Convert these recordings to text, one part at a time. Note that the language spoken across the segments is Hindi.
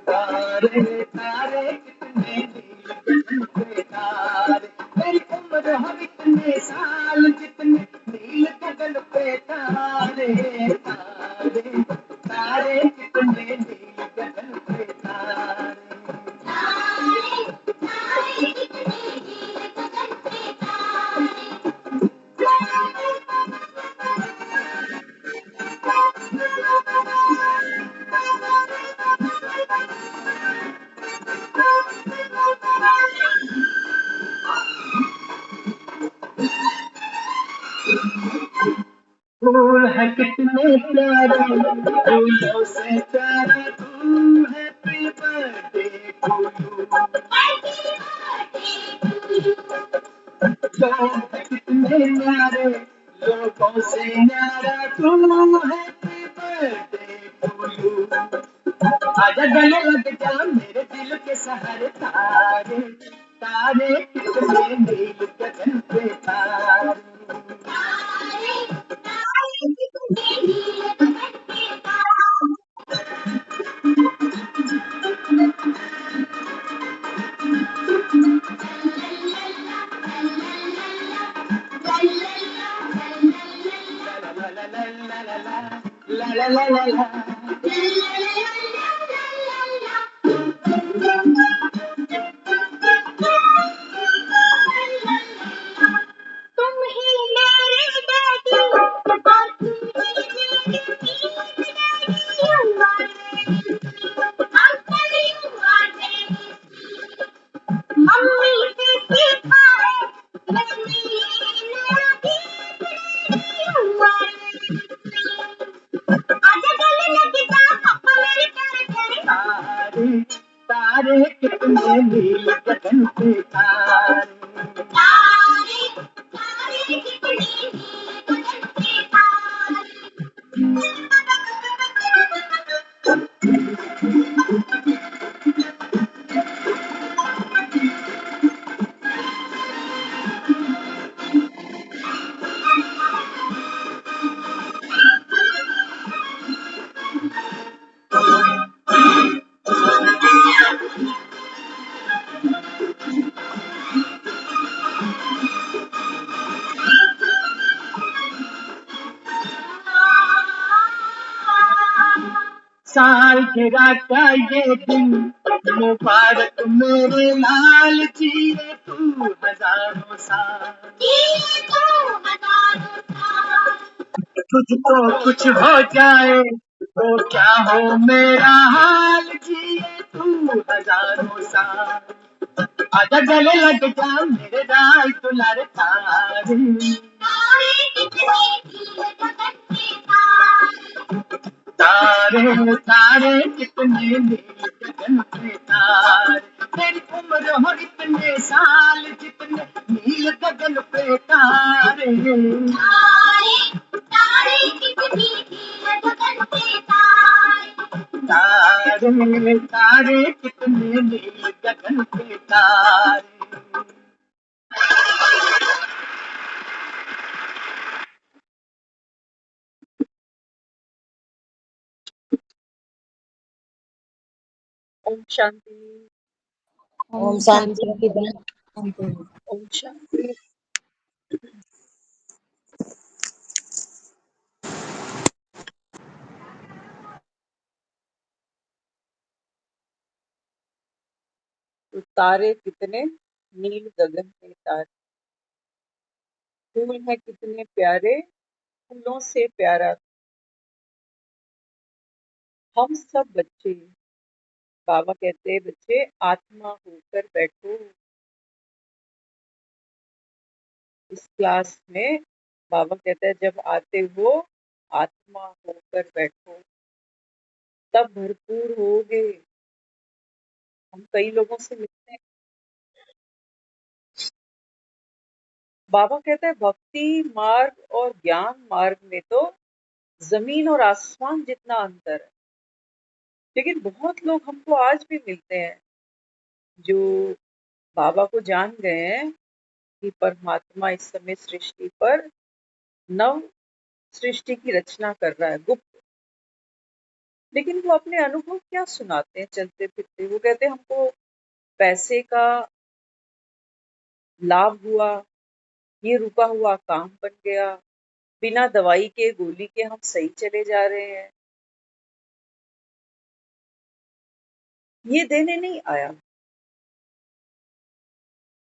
तारे तारे कितने नील गगन पे तारे, मेरी उम्र हो इतने साल जितने नील गगन पे तारे। तारे तारे कितने नील गगन पे तारे। फूल है कितने प्यारे, फूलों से प्यारा तू, हैप्पी बर्थडे टू यू। लोग है कितने न्यारे, लोगों से न्यारा तू, हैप्पी बर्थडे टू यू। आजा गले लग जा मेरे दिल के सहारे, तारे तारे कितने नील गगन पे तारे। ला ला ला ला ला ला ला ला ला ला। तुम ही मेरे डैडी और तुम ही मेरे daddy, uncle you are daddy. Mummy से सीखा है मैंने ये नया गीत, यू आर डैडी। आजा गले लग जा पापा मेरे प्यारे प्यारे। तारे तारे कितने नील गगन पे तारे। तारे तारे कितने नील गगन पे तारे। सालगिरह का ये दिन मुबारक मेरे लाल, जिए तू हजारों साल। जिए तू हजारों साल। तुझको कुछ हो जाए तो क्या हो मेरा हाल, जिए तू हजारों साल। आजा गले लग जा मेरे राज दुलारे, तारे तारे कितने नील गगन पे तारे। तारे तारे कितने नील गगन पे तारे, मेरी उम्र हो इतने साल जितने नील गगन पे तारे। तारे तारे कितने नील गगन पे तारे। तारे तारे कितने नील गगन पे तारे। ओम शांति। ओम शांति की बहन। ओम शांति। तो तारे कितने नील गगन पे तारे, फूल है कितने प्यारे, फूलों से प्यारा हम सब बच्चे। बाबा कहते हैं बच्चे आत्मा होकर बैठो। इस क्लास में बाबा कहता है जब आते हो आत्मा होकर बैठो, तब भरपूर होगे। हम कई लोगों से मिलते हैं, बाबा कहता है भक्ति मार्ग और ज्ञान मार्ग में तो जमीन और आसमान जितना अंतर है। लेकिन बहुत लोग हमको आज भी मिलते हैं जो बाबा को जान गए हैं कि परमात्मा इस समय सृष्टि पर नव सृष्टि की रचना कर रहा है गुप्त। लेकिन वो अपने अनुभव क्या सुनाते हैं चलते फिरते? वो कहते हैं हमको पैसे का लाभ हुआ, ये रुका हुआ काम बन गया, बिना दवाई के गोली के हम सही चले जा रहे हैं, ये देने नहीं आया।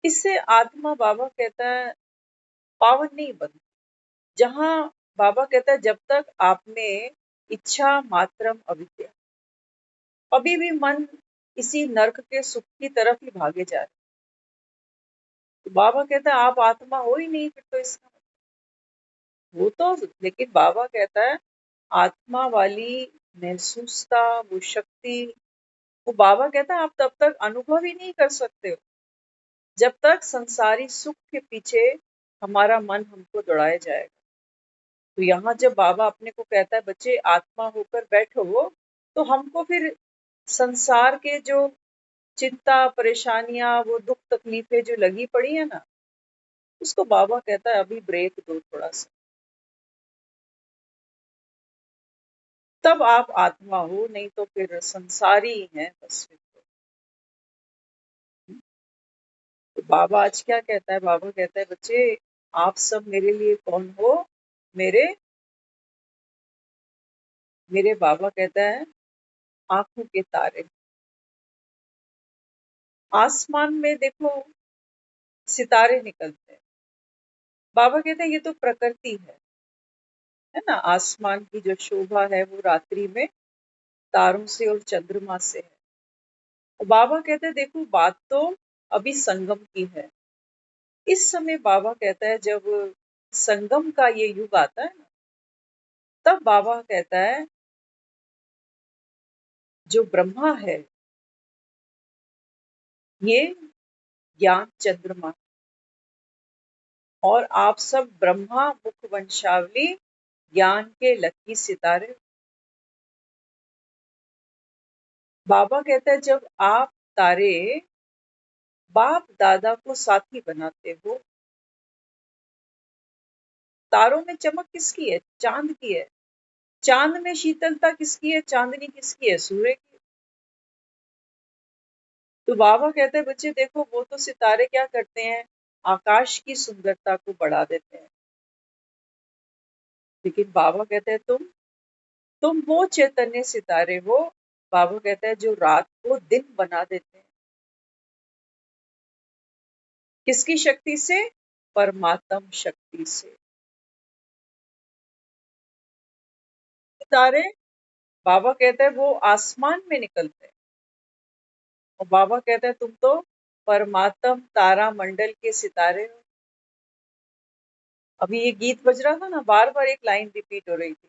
इससे आत्मा बाबा कहता है पावन नहीं बनती। जहां बाबा कहता है जब तक आप में इच्छा मात्रम अविद्या, अभी भी मन इसी नरक के सुख की तरफ ही भागे जा रहे। तो बाबा कहता है आप आत्मा हो ही नहीं, फिर तो इसका वो तो, लेकिन बाबा कहता है आत्मा वाली महसूसता, वो शक्ति, वो बाबा कहता है आप तब तक अनुभव ही नहीं कर सकते हो जब तक संसारी सुख के पीछे हमारा मन हमको दौड़ाया जाएगा। तो यहाँ जब बाबा अपने को कहता है बच्चे आत्मा होकर बैठो, तो हमको फिर संसार के जो चिंता परेशानियां, वो दुख तकलीफें जो लगी पड़ी है ना, उसको बाबा कहता है अभी ब्रेक दो थोड़ा सा, तब आप आत्मा हो, नहीं तो फिर संसारी ही है बस फिर तो बाबा आज क्या कहता है? बाबा कहता है बच्चे आप सब मेरे लिए कौन हो? मेरे मेरे बाबा कहता है आंखों के तारे। आसमान में देखो सितारे निकलते हैं, बाबा कहते हैं ये तो प्रकृति है ना। आसमान की जो शोभा है वो रात्रि में तारों से और चंद्रमा से है। तो बाबा कहते हैं देखो बात तो अभी संगम की है। इस समय बाबा कहता है जब संगम का ये युग आता है ना, तब बाबा कहता है जो ब्रह्मा है ये ज्ञान चंद्रमा, और आप सब ब्रह्मा मुख वंशावली ज्ञान के लकी सितारे। बाबा कहता है जब आप तारे बाप दादा को साथी बनाते हो, तारों में चमक किसकी है? चांद की है। चांद में शीतलता किसकी है? चांदनी किसकी है? सूर्य की। तो बाबा कहते हैं बच्चे देखो वो तो सितारे क्या करते हैं? आकाश की सुंदरता को बढ़ा देते हैं। लेकिन बाबा कहते हैं तुम वो चैतन्य सितारे हो, बाबा कहता है जो रात को दिन बना देते हैं। किसकी शक्ति से? परमात्म शक्ति से। सितारे बाबा कहता है वो आसमान में निकलते हैं, और बाबा कहता है तुम तो परमात्म तारा मंडल के सितारे हो। अभी ये गीत बज रहा था ना, बार बार एक लाइन रिपीट हो रही थी,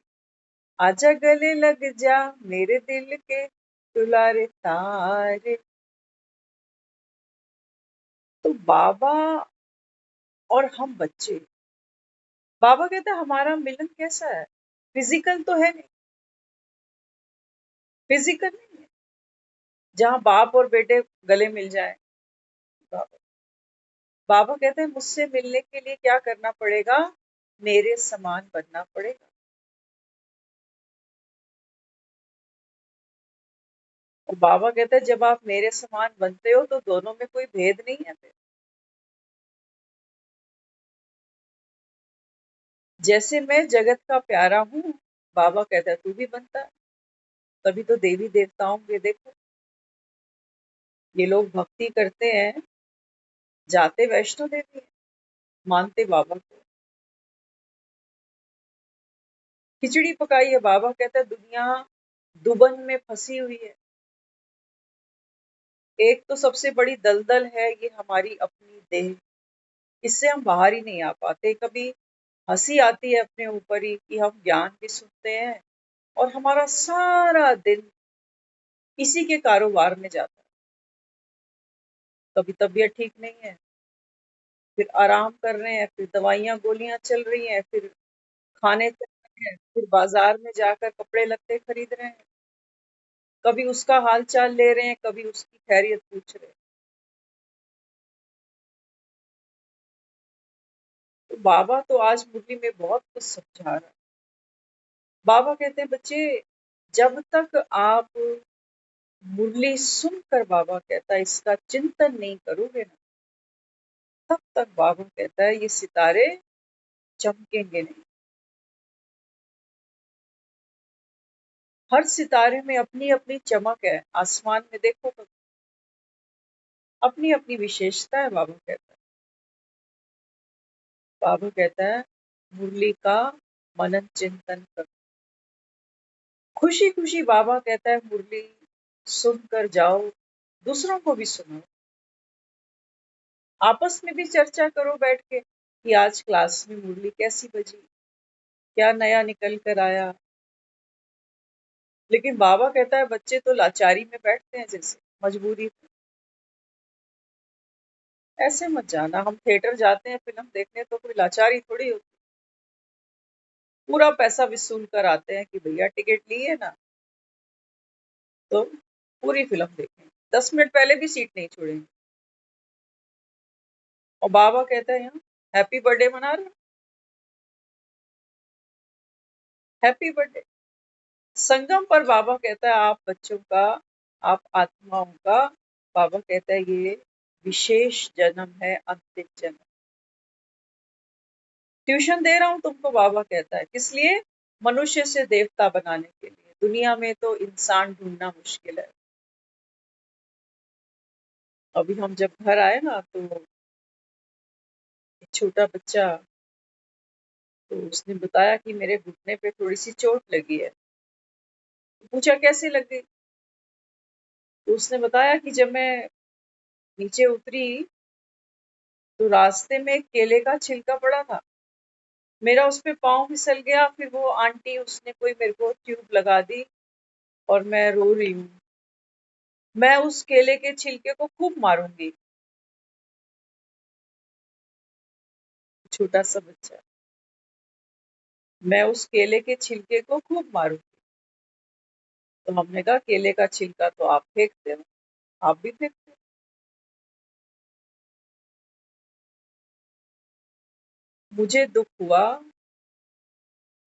आजा गले लग जा मेरे दिल के दुलारे तारे। तो बाबा और हम बच्चे, बाबा कहते हैं हमारा मिलन कैसा है? फिजिकल तो है नहीं, फिजिकल नहीं है जहां बाप और बेटे गले मिल जाए। बाबा बाबा कहते हैं मुझसे मिलने के लिए क्या करना पड़ेगा? मेरे समान बनना पड़ेगा। और बाबा कहते हैं जब आप मेरे समान बनते हो तो दोनों में कोई भेद नहीं है। फिर जैसे मैं जगत का प्यारा हूँ, बाबा कहता है तू भी बनता है। तभी तो देवी देवताओं के देखो, ये लोग भक्ति करते हैं, जाते वैष्णो देवी है, मानते बाबा को। खिचड़ी पकाई है, बाबा कहता है दुनिया दुबन में फंसी हुई है। एक तो सबसे बड़ी दलदल है ये हमारी अपनी देह, इससे हम बाहर ही नहीं आ पाते। कभी हंसी आती है अपने ऊपर ही कि हम ज्ञान भी सुनते हैं और हमारा सारा दिन इसी के कारोबार में जाता है। कभी तबीयत ठीक नहीं है, फिर आराम कर रहे हैं, फिर दवाइयाँ गोलियां चल रही हैं, फिर खाने चल रहे हैं, फिर बाजार में जाकर कपड़े लत्ते खरीद रहे हैं, कभी उसका हाल चाल ले रहे हैं, कभी उसकी खैरियत पूछ रहे हैं। तो बाबा तो आज मुरली में बहुत कुछ समझा रहा है। बाबा कहते हैं बच्चे, जब तक आप मुरली सुनकर, बाबा कहता है, इसका चिंतन नहीं करोगे ना, तब तक बाबा कहता है ये सितारे चमकेंगे नहीं। हर सितारे में अपनी अपनी चमक है, आसमान में देखो तो अपनी अपनी विशेषता है। बाबा कहता है मुरली का मनन चिंतन करो। खुशी खुशी बाबा कहता है मुरली सुनकर जाओ, दूसरों को भी सुनाओ, आपस में भी चर्चा करो बैठ के कि आज क्लास में मुरली कैसी बजी, क्या नया निकल कर आया। लेकिन बाबा कहता है बच्चे तो लाचारी में बैठते हैं, जैसे मजबूरी में। ऐसे मत जाना, हम थिएटर जाते हैं फिल्म देखने तो कोई लाचारी थोड़ी होती, पूरा पैसा वसूल कर आते हैं कि भैया टिकट लिए ना तो पूरी फिल्म देखें, 10 मिनट पहले भी सीट नहीं छोड़ेंगे। और बाबा कहता है यहाँ हैप्पी बर्थडे मना रहे, हैप्पी बर्थडे। संगम पर बाबा कहता है आप बच्चों का, आप आत्माओं का, बाबा कहता है ये विशेष जन्म है, अंतिम जन्म। ट्यूशन दे रहा हूँ तुमको, बाबा कहता है किस लिए, मनुष्य से देवता बनाने के लिए। दुनिया में तो इंसान ढूंढना मुश्किल है। अभी हम जब घर आए ना तो एक छोटा बच्चा, तो उसने बताया कि मेरे घुटने पे थोड़ी सी चोट लगी है। पूछा कैसे लग गई, तो उसने बताया कि जब मैं नीचे उतरी तो रास्ते में एक केले का छिलका पड़ा था, मेरा उस पे पाँव फिसल गया, फिर वो आंटी उसने कोई मेरे को ट्यूब लगा दी और मैं रो रही हूँ। मैं उस केले के छिलके को खूब मारूंगी। छोटा सा बच्चा, मैं उस केले के छिलके को खूब मारूंगी। तो हमने कहा केले का छिलका तो आप फेंकते हो, आप भी फेंकते हो। मुझे दुख हुआ,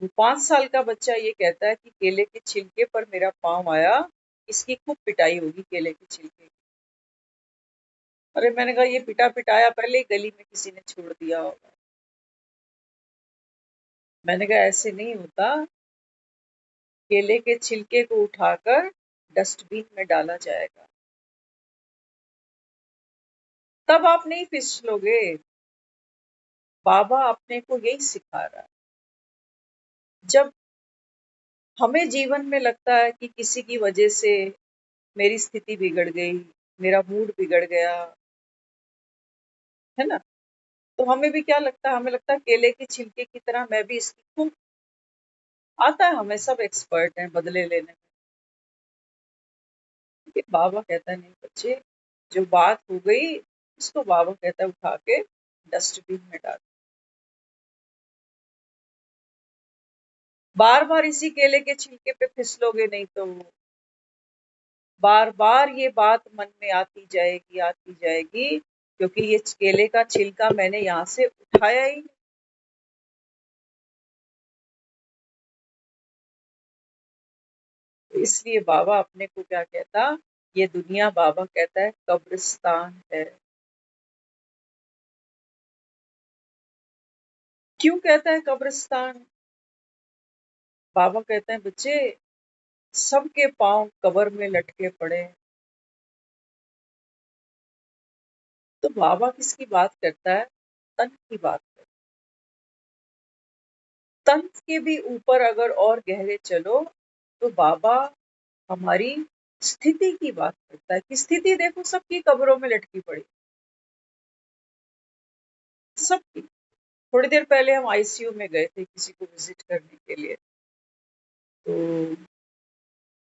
वो 5 साल का बच्चा ये कहता है कि केले के छिलके पर मेरा पाँव आया, इसकी खूब पिटाई होगी केले के छिलके की। अरे मैंने कहा ये पिटा पिटाया पहले ही गली में किसी ने छोड़ दिया होगा। मैंने कहा ऐसे नहीं होता, केले के छिलके को उठाकर डस्टबिन में डाला जाएगा, तब आप नहीं फिसलोगे। बाबा अपने को यही सिखा रहा है। जब हमें जीवन में लगता है कि किसी की वजह से मेरी स्थिति बिगड़ गई, मेरा मूड बिगड़ गया, है ना, तो हमें भी क्या लगता है, हमें लगता है केले के छिलके की तरह मैं भी इसकी खूब, आता है हमें, सब एक्सपर्ट हैं बदले लेने में। लेकिन बाबा कहता है नहीं बच्चे, जो बात हो गई उसको बाबा कहता है उठा के डस्टबिन में डाल। बार बार इसी केले के छिलके पे फिसलोगे नहीं तो बार बार ये बात मन में आती जाएगी, क्योंकि ये केले का छिलका मैंने यहाँ से उठाया ही नहीं। तो इसलिए बाबा अपने को क्या कहता, ये दुनिया बाबा कहता है कब्रिस्तान है। क्यों कहता है कब्रिस्तान? बाबा कहते हैं बच्चे, सबके पांव कब्र में लटके पड़े। तो बाबा किसकी बात करता है? तन की बात करता है। तन के भी ऊपर अगर और गहरे चलो तो बाबा हमारी स्थिति की बात करता है कि स्थिति देखो सबकी कब्रों में लटकी पड़ी, सबकी। थोड़ी देर पहले हम आईसीयू में गए थे किसी को विजिट करने के लिए, तो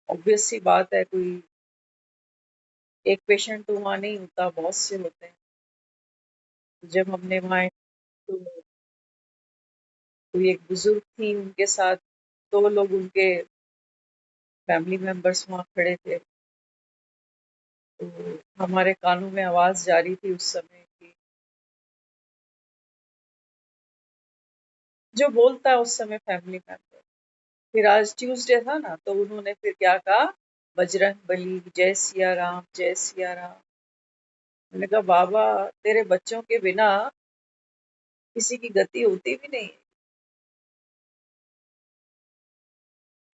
ऑब्वियस सी बात है, कोई एक पेशेंट तो वहां नहीं होता, बहुत से होते हैं। जब हमने वहाँ तो कोई एक बुजुर्ग थी, उनके साथ 2 लोग उनके फैमिली मेंबर्स वहाँ खड़े थे। तो हमारे कानों में आवाज़ जा रही थी उस समय की, जो बोलता है उस समय फैमिली मेंबर। फिर आज ट्यूसडे था ना, तो उन्होंने फिर क्या कहा, बजरंग बली, जय सिया राम, जय सिया राम। मैंने कहा बाबा, तेरे बच्चों के बिना किसी की गति होती भी नहीं।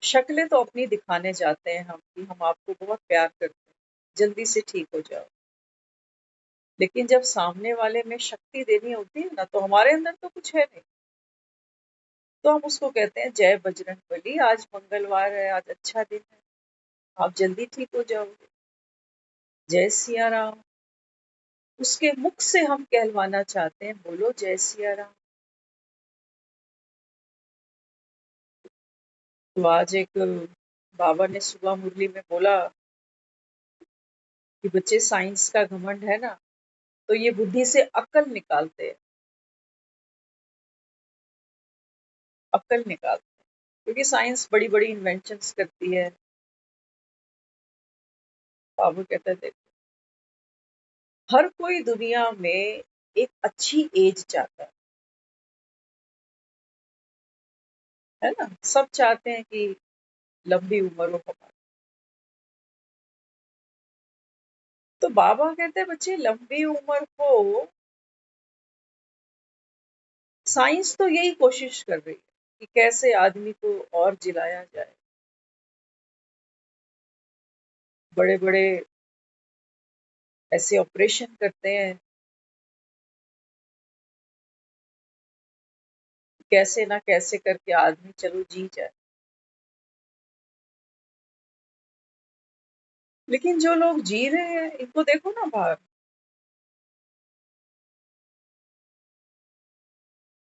शक्लें तो अपनी दिखाने जाते हैं हम कि हम आपको बहुत प्यार करते हैं, जल्दी से ठीक हो जाओ। लेकिन जब सामने वाले में शक्ति देनी होती है ना, तो हमारे अंदर तो कुछ है नहीं, तो हम उसको कहते हैं जय बजरंग बली, आज मंगलवार है, आज अच्छा दिन है, आप जल्दी ठीक हो जाओगे। जय सिया राम, उसके मुख से हम कहलवाना चाहते हैं, बोलो जय सिया राम। तो आज एक बाबा ने सुबह मुरली में बोला कि बच्चे, साइंस का घमंड है ना, तो ये बुद्धि से अक्ल निकालते हैं, अक्ल निकालते हैं, क्योंकि साइंस बड़ी बड़ी इन्वेंशंस करती है। बाबू कहता है देखो, हर कोई दुनिया में एक अच्छी एज चाहता है ना, सब चाहते हैं कि लंबी उम्र हो हमारी। तो बाबा कहते हैं बच्चे, लंबी उम्र हो, साइंस तो यही कोशिश कर रही है कि कैसे आदमी को और जिलाया जाए। बड़े बड़े ऐसे ऑपरेशन करते हैं, कैसे ना कैसे करके आदमी चलो जी जाए। लेकिन जो लोग जी रहे हैं, इनको देखो ना बाहर,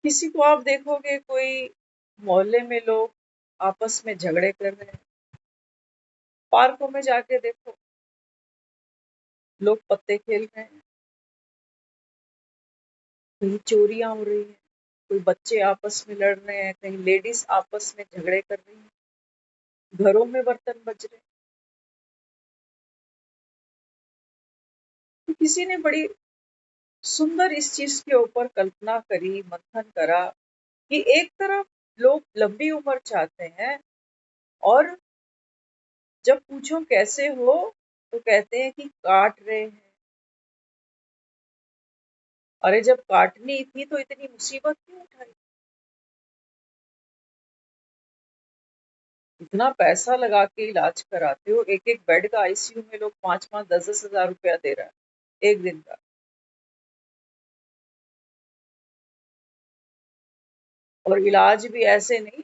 किसी को आप देखोगे, कोई मोहल्ले में लोग आपस में झगड़े कर रहे हैं, पार्कों में जाके देखो, लोग पत्ते खेल रहे हैं, कहीं चोरियां हो रही हैं, कोई बच्चे आपस में लड़ रहे हैं, कहीं लेडीज आपस में झगड़े कर रही हैं, घरों में बर्तन बज रहे हैं। तो किसी ने बड़ी सुंदर इस चीज के ऊपर कल्पना करी, मंथन करा कि एक तरफ लोग लंबी उम्र चाहते हैं, और जब पूछो कैसे हो, तो कहते हैं कि काट रहे हैं। अरे जब काटनी थी तो इतनी मुसीबत क्यों उठाई? इतना पैसा लगा के इलाज कराते हो, एक एक बेड का आईसीयू में लोग 5-5, 10-10 हजार रुपया दे रहा है एक दिन का। और इलाज भी ऐसे नहीं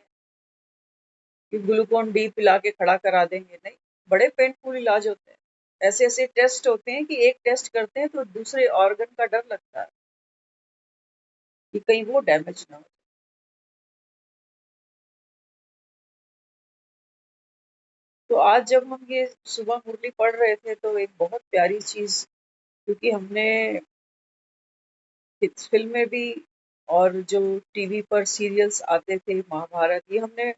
कि ग्लूकोन डी पिला के खड़ा करा देंगे, नहीं, बड़े पेनफुल इलाज होते हैं। ऐसे ऐसे टेस्ट होते हैं कि एक टेस्ट करते हैं तो दूसरे ऑर्गन का डर लगता है कि कहीं वो डैमेज ना हो। तो आज जब हम ये सुबह मुरली पढ़ रहे थे, तो एक बहुत प्यारी चीज, क्योंकि हमने फिल्में भी और जो टीवी पर सीरियल्स आते थे महाभारत, ये हमने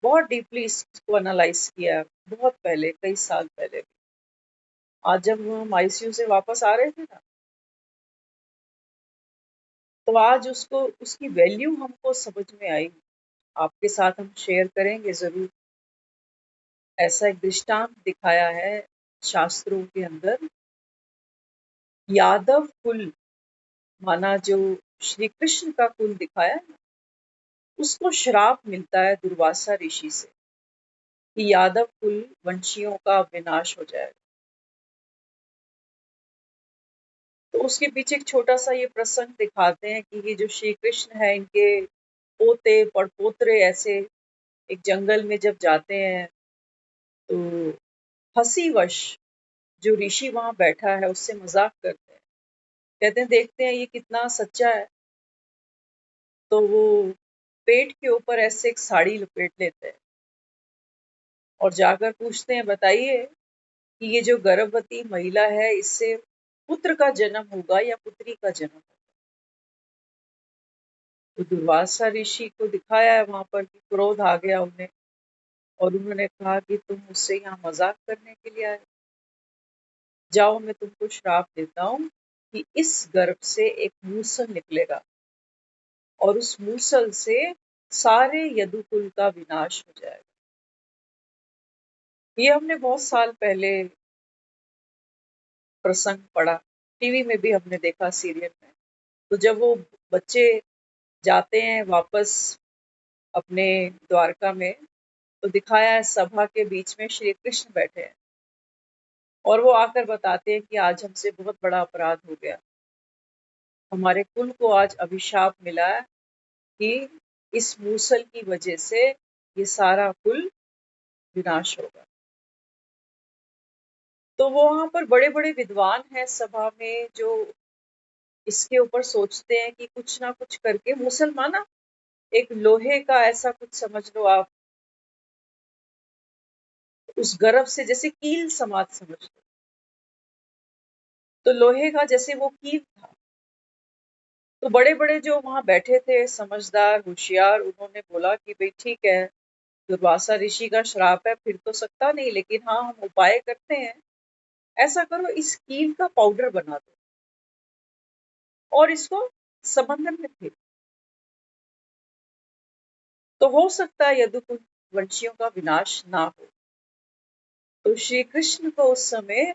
बहुत डीपली इसको एनालाइज किया है, बहुत पहले, कई साल पहले। आज जब हम आईसीयू से वापस आ रहे थे ना, तो आज उसको, उसकी वैल्यू हमको समझ में आई। आपके साथ हम शेयर करेंगे जरूर। ऐसा एक दृष्टांत दिखाया है शास्त्रों के अंदर। यादव कुल, माना जो श्री कृष्ण का कुल दिखाया है, उसको श्राप मिलता है दुर्वासा ऋषि से कि यादव कुल वंशियों का विनाश हो जाएगा। तो उसके पीछे एक छोटा सा ये प्रसंग दिखाते हैं कि ये जो श्री कृष्ण है, इनके पोते पड़पोतरे ऐसे एक जंगल में जब जाते हैं, तो हंसी वश जो ऋषि वहां बैठा है उससे मजाक करते हैं, कहते हैं देखते हैं ये कितना सच्चा है। तो वो पेट के ऊपर ऐसे एक साड़ी लपेट लेते हैं और जाकर पूछते हैं, बताइए कि ये जो गर्भवती महिला है, इससे पुत्र का जन्म होगा या पुत्री का जन्म होगा? तो दुर्वासा ऋषि को दिखाया है वहां पर कि क्रोध आ गया उन्हें, और उन्होंने कहा कि तुम मुझसे यहाँ मजाक करने के लिए आए, जाओ मैं तुमको श्राप देता हूँ कि इस गर्भ से एक मूसल निकलेगा और उस मूसल से सारे यदुकुल का विनाश हो जाएगा। ये हमने बहुत साल पहले प्रसंग पढ़ा, टीवी में भी हमने देखा, सीरियल में। तो जब वो बच्चे जाते हैं वापस अपने द्वारका में, तो दिखाया है सभा के बीच में श्री कृष्ण बैठे हैं और वो आकर बताते हैं कि आज हमसे बहुत बड़ा अपराध हो गया, हमारे कुल को आज अभिशाप मिला है कि इस मूसल की वजह से ये सारा कुल विनाश होगा। तो वो वहां पर बड़े बड़े विद्वान हैं सभा में जो इसके ऊपर सोचते हैं कि कुछ ना कुछ करके, मुसलमाना एक लोहे का ऐसा कुछ समझ लो आप, उस गर्भ से जैसे कील समाज समझ लो, तो लोहे का जैसे वो कील था। तो बड़े बड़े जो वहां बैठे थे समझदार होशियार, उन्होंने बोला कि भाई ठीक है, दुर्वासा ऋषि का श्राप है, फिर तो सकता नहीं, लेकिन हाँ हम उपाय करते हैं, ऐसा करो इस कील का पाउडर बना दो और इसको समंदर में फेंक, तो हो सकता है यदुकुल वंशियों का विनाश ना हो। तो श्री कृष्ण को उस समय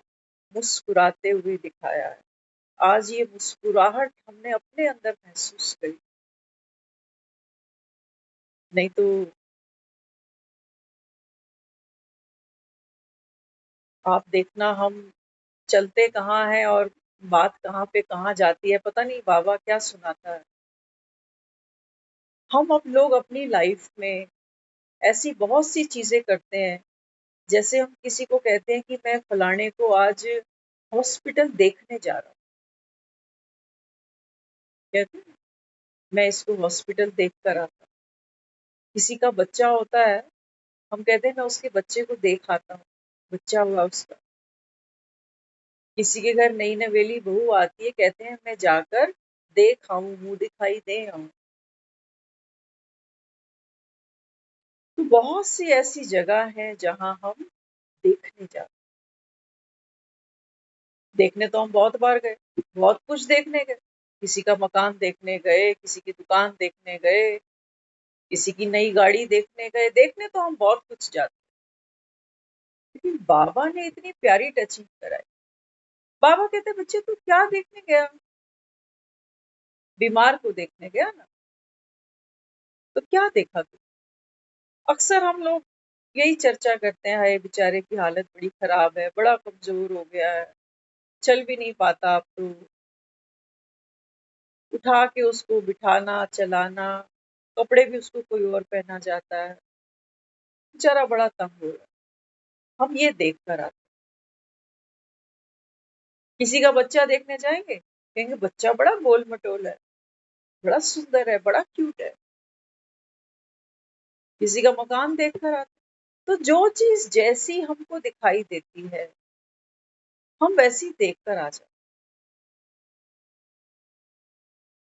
मुस्कुराते हुए दिखाया है। आज ये मुस्कुराहट हमने अपने अंदर महसूस करी, नहीं तो आप देखना हम चलते कहाँ हैं और बात कहाँ पे कहाँ जाती है, पता नहीं बाबा क्या सुनाता है। हम अब लोग अपनी लाइफ में ऐसी बहुत सी चीजें करते हैं, जैसे हम किसी को कहते हैं कि मैं फलाने को आज हॉस्पिटल देखने जा रहा हूँ, कहते हैं मैं इसको हॉस्पिटल देख कर आता हूँ। किसी का बच्चा होता है, हम कहते हैं मैं उसके बच्चे को देख आता हूँ, बच्चा हुआ उसका। किसी के घर नई नवेली बहू आती है, कहते हैं मैं जाकर देख आऊं, मुंह दिखाई दे आऊं। तो बहुत सी ऐसी जगह है जहां हम देखने जाते, देखने तो हम बहुत बार गए, बहुत कुछ देखने गए, किसी का मकान देखने गए, किसी की दुकान देखने गए, किसी की नई गाड़ी देखने गए, देखने तो हम बहुत कुछ जाते, लेकिन बाबा ने इतनी प्यारी टचिंग कराई। बाबा कहते बच्चे तू क्या देखने गया, बीमार को देखने गया ना, तो क्या देखा तू। अक्सर हम लोग यही चर्चा करते हैं, हाय बेचारे की हालत बड़ी खराब है, बड़ा कमजोर हो गया है, चल भी नहीं पाता अब तो, उठा के उसको बिठाना चलाना, कपड़े भी उसको कोई और पहना जाता है, बेचारा बड़ा तंग हो रहा है। हम ये देख कर आते, किसी का बच्चा देखने जाएंगे, कहेंगे बच्चा बड़ा गोल मटोल है, बड़ा सुंदर है, बड़ा क्यूट है। किसी का मकान देख कर आते, तो जो चीज जैसी हमको दिखाई देती है हम वैसी देख कर आ जाते।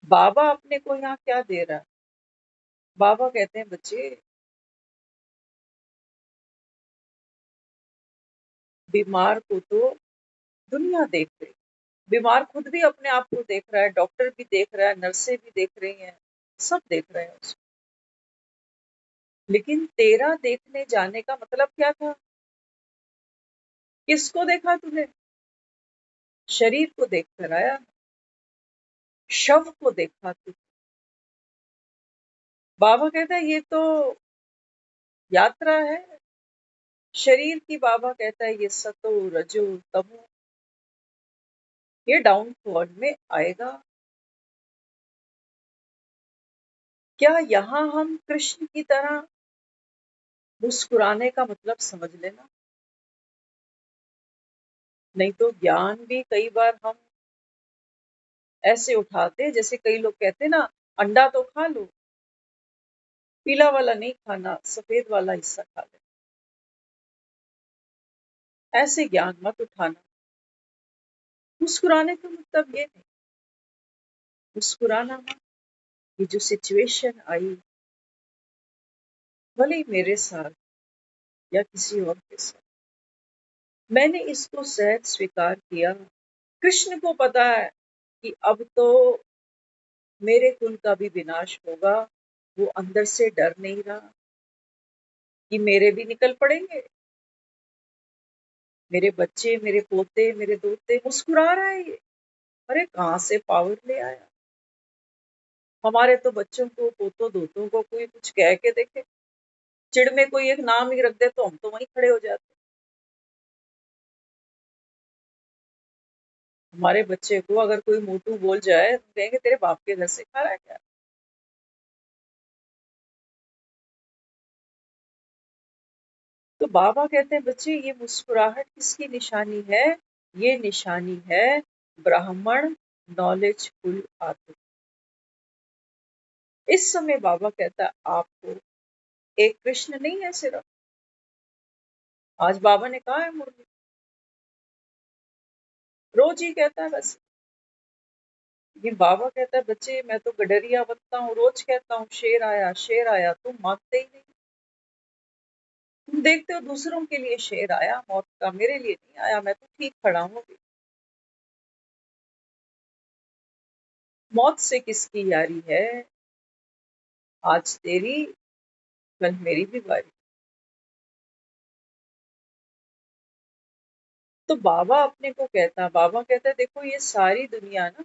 बाबा अपने को यहाँ क्या दे रहा है, बाबा कहते हैं बच्चे बीमार को तो दुनिया देख रही, बीमार खुद भी अपने आप को देख रहा है, डॉक्टर भी देख रहा है, नर्सें भी देख रही हैं, सब देख रहे हैं उसको। लेकिन तेरा देखने जाने का मतलब क्या था, किसको देखा तूने, शरीर को देख कर आया, शव को देखा तू। बाबा कहता है ये तो यात्रा है शरीर की, बाबा कहता है ये सतो रजो तमो, ये डाउनफॉल में आएगा। क्या यहाँ हम कृष्ण की तरह मुस्कुराने का मतलब समझ लेना, नहीं तो ज्ञान भी कई बार हम ऐसे उठाते, जैसे कई लोग कहते ना अंडा तो खा लो, पीला वाला नहीं खाना, सफेद वाला हिस्सा खा ले, ऐसे ज्ञान मत उठाना। मुस्कुराने का मतलब ये नहीं, मुस्कुराना मत, ये जो सिचुएशन आई, भले ही मेरे साथ या किसी और के साथ, मैंने इसको सहज स्वीकार किया। कृष्ण को पता है कि अब तो मेरे कुल का भी विनाश होगा। वो अंदर से डर नहीं रहा कि मेरे भी निकल पड़ेंगे। मेरे बच्चे, मेरे पोते, मेरे दोते, मुस्कुरा रहा है ये। अरे कहाँ से पावर ले आया। हमारे तो बच्चों को, पोतों दोतों को कोई कुछ कह के देखे, चिढ़ में कोई एक नाम ही रख दे तो हम तो वहीं खड़े हो जाते। हमारे बच्चे को अगर कोई मोटू बोल जाए तो कहेंगे तेरे बाप के घर से खा रहा है क्या। तो बाबा कहते हैं बच्चे ये मुस्कुराहट किसकी निशानी है? ये निशानी है ब्राह्मण नॉलेज फुल आत्मा। इस समय बाबा कहता है आपको एक कृष्ण नहीं है सिर्फ। आज बाबा ने कहा है मुरली, रोज ही कहता है बस। ये बाबा कहता है बच्चे मैं तो गडरिया बनता हूँ, रोज कहता हूँ शेर आया, तुम मानते ही नहीं। तुम देखते हो दूसरों के लिए शेर आया मौत का, मेरे लिए नहीं आया, मैं तो ठीक खड़ा हूँ अभी। मौत से किसकी यारी है? आज तेरी कल मेरी भी बारी। तो बाबा अपने को कहता, बाबा कहता है देखो ये सारी दुनिया ना,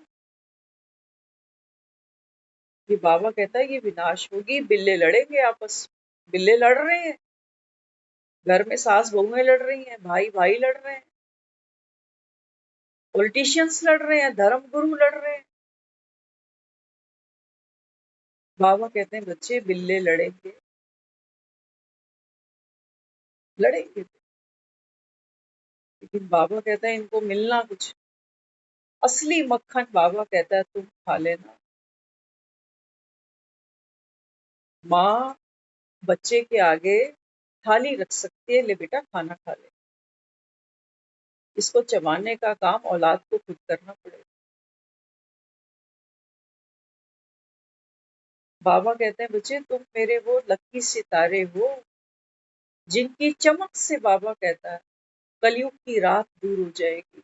ये बाबा कहता है ये विनाश होगी। बिल्ले लड़ेंगे आपस में, बिल्ले लड़ रहे हैं, घर में सास बहुएं लड़ रही हैं, भाई भाई लड़ रहे हैं, पॉलिटिशियंस लड़ रहे हैं, धर्म गुरु लड़ रहे हैं। बाबा कहते हैं बच्चे बिल्ले लड़ेंगे, लड़ेंगे, लेकिन बाबा कहता है इनको मिलना कुछ असली मक्खन। बाबा कहता है तुम खा लेना। माँ बच्चे के आगे थाली रख सकती है, ले बेटा खाना खा ले। इसको चबाने का काम औलाद को खुद करना पड़ेगा। बाबा कहते हैं बच्चे तुम मेरे वो लकी सितारे हो जिनकी चमक से बाबा कहता है कलयुग की रात दूर हो जाएगी,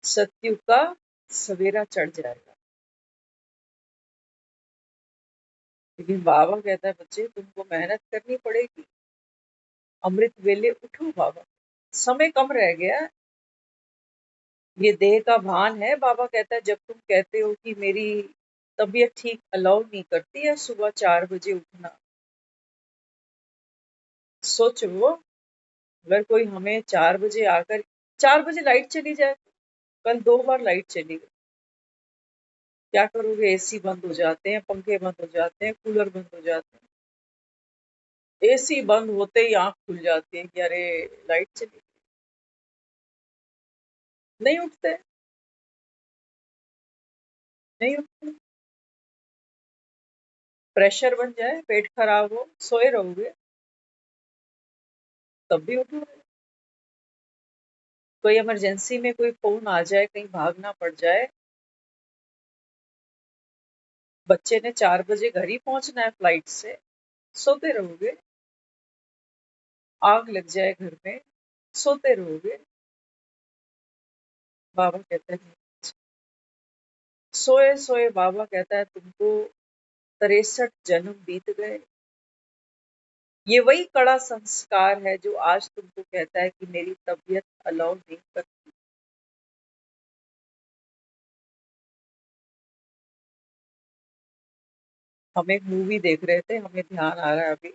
सतयुग का सवेरा चढ़ जाएगा। लेकिन बाबा कहता है बच्चे तुमको मेहनत करनी पड़ेगी। अमृत वेले उठो बाबा, समय कम रह गया है। ये देह का भान है। बाबा कहता है जब तुम कहते हो कि मेरी तबीयत ठीक अलाउ नहीं करती है सुबह 4 बजे उठना, सोचो अगर कोई हमें 4 बजे आकर, 4 बजे लाइट चली जाए, कल 2 बार लाइट चली गई, क्या करोगे? एसी बंद हो जाते हैं, पंखे बंद हो जाते हैं, कूलर बंद हो जाते हैं। एसी बंद होते ही आंख खुल जाती है कि अरे लाइट चली, नहीं उठते, नहीं उठते। प्रेशर बन जाए, पेट खराब हो, सोए रहोगे तब भी उठोगे। कोई इमरजेंसी में कोई फोन आ जाए, कहीं भागना पड़ जाए, बच्चे ने 4 बजे घर ही पहुंचना है फ्लाइट से, सोते रहोगे। आग लग जाए घर में, सोते रहोगे। बाबा कहता है नहीं। सोए सोए बाबा कहता है तुमको 63 जन्म बीत गए। ये वही कड़ा संस्कार है जो आज तुमको कहता है कि मेरी तबीयत अलाउ नहीं करती। हम एक मूवी देख रहे थे, हमें ध्यान आ रहा है अभी,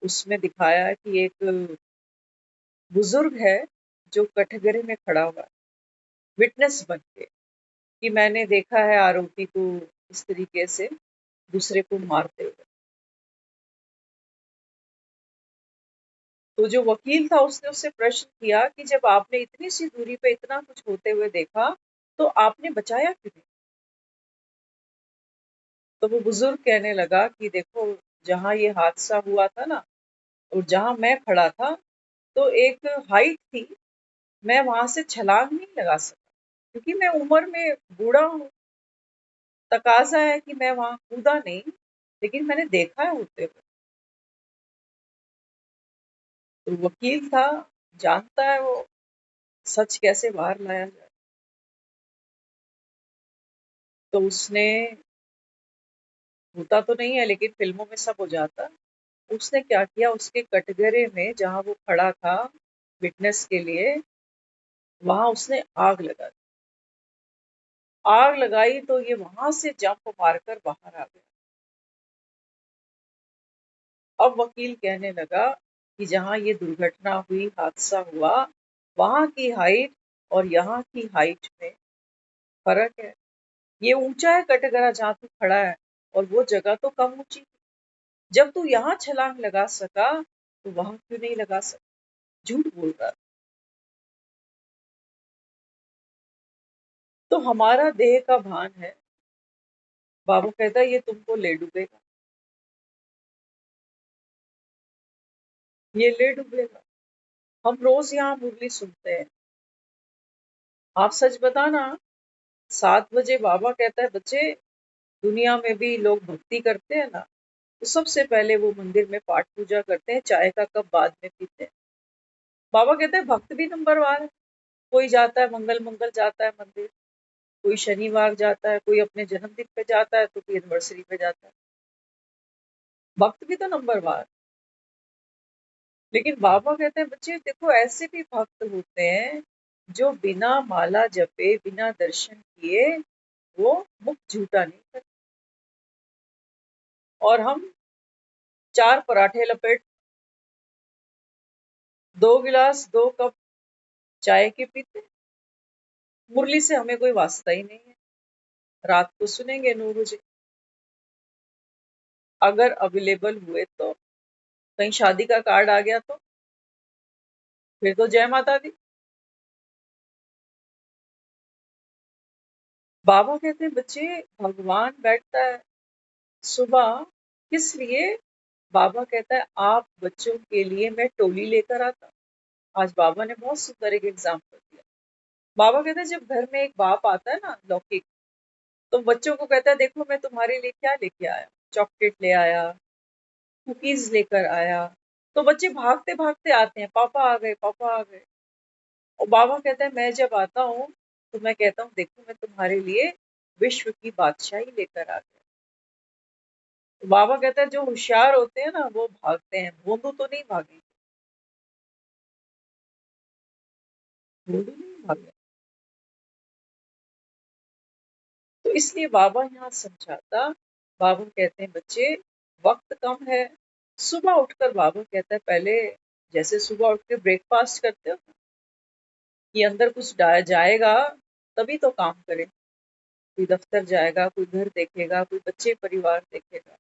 उसमें दिखाया है कि एक बुजुर्ग है जो कटघरे में खड़ा हुआ है विटनेस बन के, कि मैंने देखा है आरोपी को इस तरीके से दूसरे को मारते हुए। तो जो वकील था उसने उससे प्रश्न किया कि जब आपने इतनी सी दूरी पे इतना कुछ होते हुए देखा तो आपने बचाया क्यों नहीं? तो वो बुजुर्ग कहने लगा कि देखो जहां ये हादसा हुआ था ना और जहां मैं खड़ा था तो एक हाइट थी, मैं वहां से छलांग नहीं लगा सका क्योंकि मैं उम्र में बूढ़ा हूँ। तकाजा है कि मैं वहां कूदा नहीं, लेकिन मैंने देखा है होते हुए। तो वकील था, जानता है वो सच कैसे बाहर लाया जाए। तो उसने, होता तो नहीं है लेकिन फिल्मों में सब हो जाता है, उसने क्या किया, उसके कटघरे में जहां वो खड़ा था विटनेस के लिए, वहां उसने आग लगा दी। आग लगाई तो ये वहां से जंप मारकर बाहर आ गया। अब वकील कहने लगा कि जहां ये दुर्घटना हुई, हादसा हुआ, वहां की हाइट और यहाँ की हाइट में फर्क है। ये ऊंचा है कटघरा जहां तू खड़ा है, और वो जगह तो कम ऊंची थी। जब तू यहाँ छलांग लगा सका तो वहां क्यों नहीं लगा सका? झूठ बोल रहा। तो हमारा देह का भान है, बाबू कहता है ये तुमको ले डूबेगा, ये ले डूबेगा। हम रोज यहाँ मुरली सुनते हैं। आप सच बताना, 7 बजे बाबा कहता है बच्चे, दुनिया में भी लोग भक्ति करते हैं ना, तो सबसे पहले वो मंदिर में पाठ पूजा करते हैं, चाय का कप बाद में पीते हैं। बाबा कहते हैं भक्त भी नंबरवार है। कोई जाता है मंगल मंगल जाता है मंदिर, कोई शनिवार जाता है, कोई अपने जन्मदिन पे जाता है, तो कोई एनिवर्सरी पे जाता है। भक्त भी तो नंबरवार। लेकिन बाबा कहते हैं बच्चे देखो, ऐसे भी भक्त होते हैं जो बिना माला जपे, बिना दर्शन किए वो मुख झूठा नहीं करते। और हम 4 पराठे लपेट, 2 गिलास 2 कप चाय के पीते। मुरली से हमें कोई वास्ता ही नहीं है। रात को सुनेंगे 9 बजे, अगर अवेलेबल हुए तो। कहीं शादी का कार्ड आ गया तो फिर तो जय माता दी। बाबा कहते हैं बच्चे, भगवान बैठता है सुबह, किस लिए? बाबा कहता है आप बच्चों के लिए मैं टोली लेकर आता। आज बाबा ने बहुत सुंदर एक एग्जाम्पल दिया। बाबा कहते हैं जब घर में एक बाप आता है ना लौकिक, तो बच्चों को कहता है देखो मैं तुम्हारे लिए क्या लेके आया, चॉकलेट ले आया, कुकीज लेकर आया। तो बच्चे भागते भागते आते हैं, पापा आ गए, पापा आ गए। और बाबा कहता है मैं जब आता हूँ तो मैं कहता हूँ देखो मैं तुम्हारे लिए विश्व की बादशाही लेकर आ गया। तो बाबा कहता है जो होशियार होते हैं ना वो भागते हैं, भोंदू तो नहीं भागे, भोंदू नहीं भागे। तो इसलिए बाबा यहाँ समझाता, बाबा कहते हैं बच्चे वक्त कम है। सुबह उठकर बाबा कहता है पहले, जैसे सुबह उठ के ब्रेकफास्ट करते हो कि अंदर कुछ जाएगा तभी तो काम करे। कोई दफ्तर जाएगा, कोई घर देखेगा, कोई बच्चे परिवार देखेगा।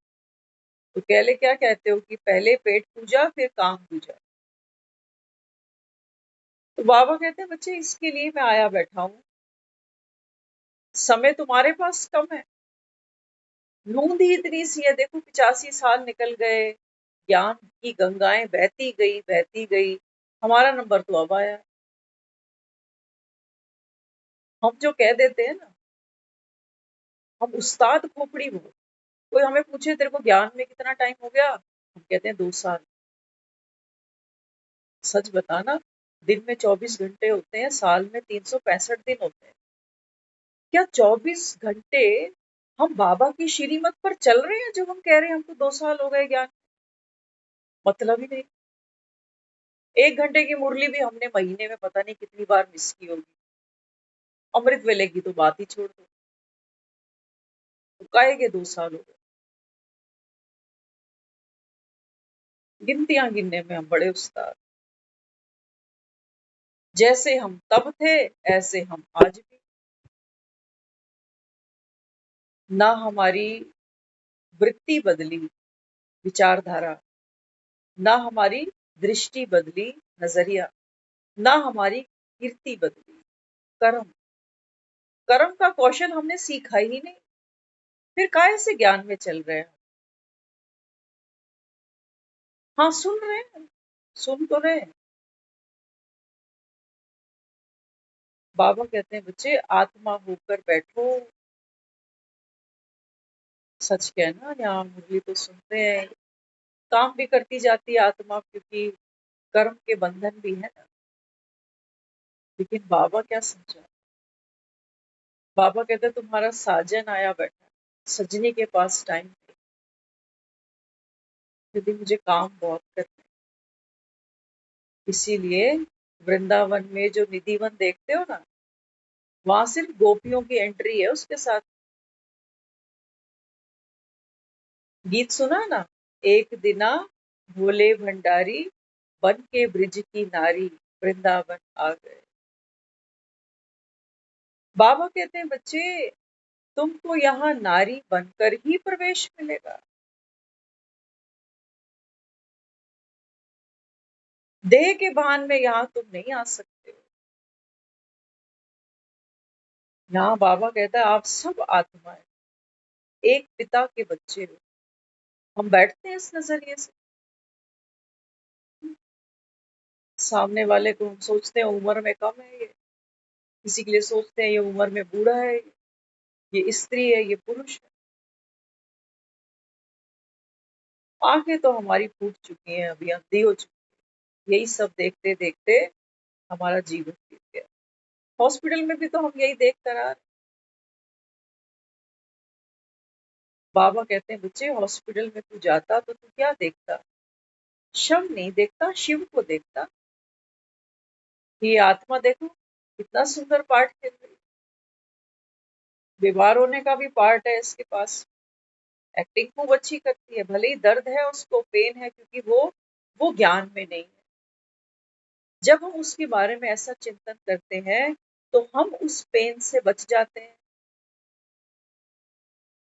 तो पहले क्या कहते हो कि पहले पेट पूजा फिर काम दूजा। तो बाबा कहते हैं बच्चे इसके लिए मैं आया बैठा हूँ। समय तुम्हारे पास कम है, नींद ही इतनी सी है, देखो 85 साल निकल गए, ज्ञान की गंगाएं बहती गई बहती गई, हमारा नंबर तो अब आया। हम जो कह देते हैं ना, हम उस्ताद खोपड़ी बहुत। कोई हमें पूछे तेरे को ज्ञान में कितना टाइम हो गया, हम कहते हैं 2 साल। सच बताना, दिन में 24 घंटे होते हैं, साल में 365 दिन होते हैं। क्या 24 घंटे हम बाबा की श्रीमत पर चल रहे हैं? जो हम कह रहे हैं हमको 2 साल हो गए ज्ञान, मतलब ही नहीं। 1 घंटे की मुरली भी हमने महीने में पता नहीं कितनी बार मिस की होगी। अमृत वेले की तो बात ही छोड़ दो, तो काहे के 2 साल हो गए। गिनतियां गिनने में हम बड़े उस्ताद। जैसे हम तब थे ऐसे हम आज भी। ना हमारी वृत्ति बदली, विचारधारा, ना हमारी दृष्टि बदली, नजरिया, ना हमारी कीर्ति बदली, कर्म। कर्म का कौशल हमने सीखा ही नहीं, फिर काहे से ज्ञान में चल रहे हैं? हाँ सुन रहे हैं, सुन तो रहे हैं। बाबा कहते हैं बच्चे आत्मा होकर बैठो, सच कहना, यहाँ मुरली तो सुनते हैं, काम भी करती जाती है आत्मा, क्योंकि कर्म के बंधन भी है ना। लेकिन बाबा क्या समझा? बाबा कहते तुम्हारा साजन आया बैठा है, सजनी के पास टाइम नहीं, यदि मुझे काम बहुत करना है। इसीलिए वृंदावन में जो निधिवन देखते हो ना, वहां सिर्फ गोपियों की एंट्री है उसके साथ। गीत सुना है ना, एक दिना भोले भंडारी बन के ब्रिज की नारी वृंदावन आ गए। बाबा कहते हैं बच्चे, तुमको यहाँ नारी बनकर ही प्रवेश मिलेगा, देह के भान में यहाँ तुम नहीं आ सकते हो। यहाँ बाबा कहता है आप सब आत्माएं एक पिता के बच्चे हो। हम बैठते हैं इस नजरिए से, सामने वाले को हम सोचते हैं उम्र में कम है ये, किसी के लिए सोचते हैं ये उम्र में बूढ़ा है, ये स्त्री है, ये पुरुष है। आंखें तो हमारी फूट चुकी हैं, अभी अंधी हो चुकी है। यही सब देखते देखते हमारा जीवन बीत गया। हॉस्पिटल में भी तो हम यही देख कर आ रहे। बाबा कहते हैं बच्चे, हॉस्पिटल में तू जाता तो तू क्या देखता? शव नहीं देखता, शिव को देखता। ये आत्मा देखो कितना सुंदर पार्ट खेल रही है, बीमार होने का भी पार्ट है इसके पास। एक्टिंग खूब अच्छी करती है, भले ही दर्द है उसको, पेन है, क्योंकि वो ज्ञान में नहीं है। जब हम उसके बारे में ऐसा चिंतन करते हैं तो हम उस पेन से बच जाते हैं।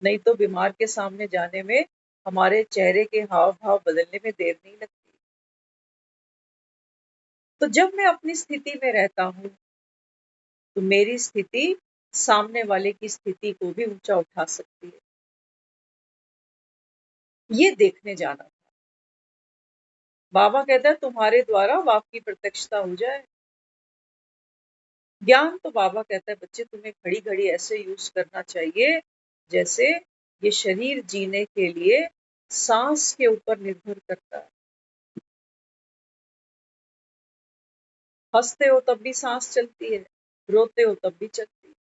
नहीं तो बीमार के सामने जाने में हमारे चेहरे के हाव भाव बदलने में देर नहीं लगती। तो जब मैं अपनी स्थिति में रहता हूँ तो मेरी स्थिति सामने वाले की स्थिति को भी ऊंचा उठा सकती है। ये देखने जाना था। बाबा कहता है तुम्हारे द्वारा वाक की प्रत्यक्षता हो जाए। ज्ञान तो बाबा कहता है बच्चे तुम्हें घड़ी घड़ी ऐसे यूज करना चाहिए जैसे ये शरीर जीने के लिए सांस के ऊपर निर्भर करता है। हंसते हो तब भी सांस चलती है, रोते हो तब भी चलती है,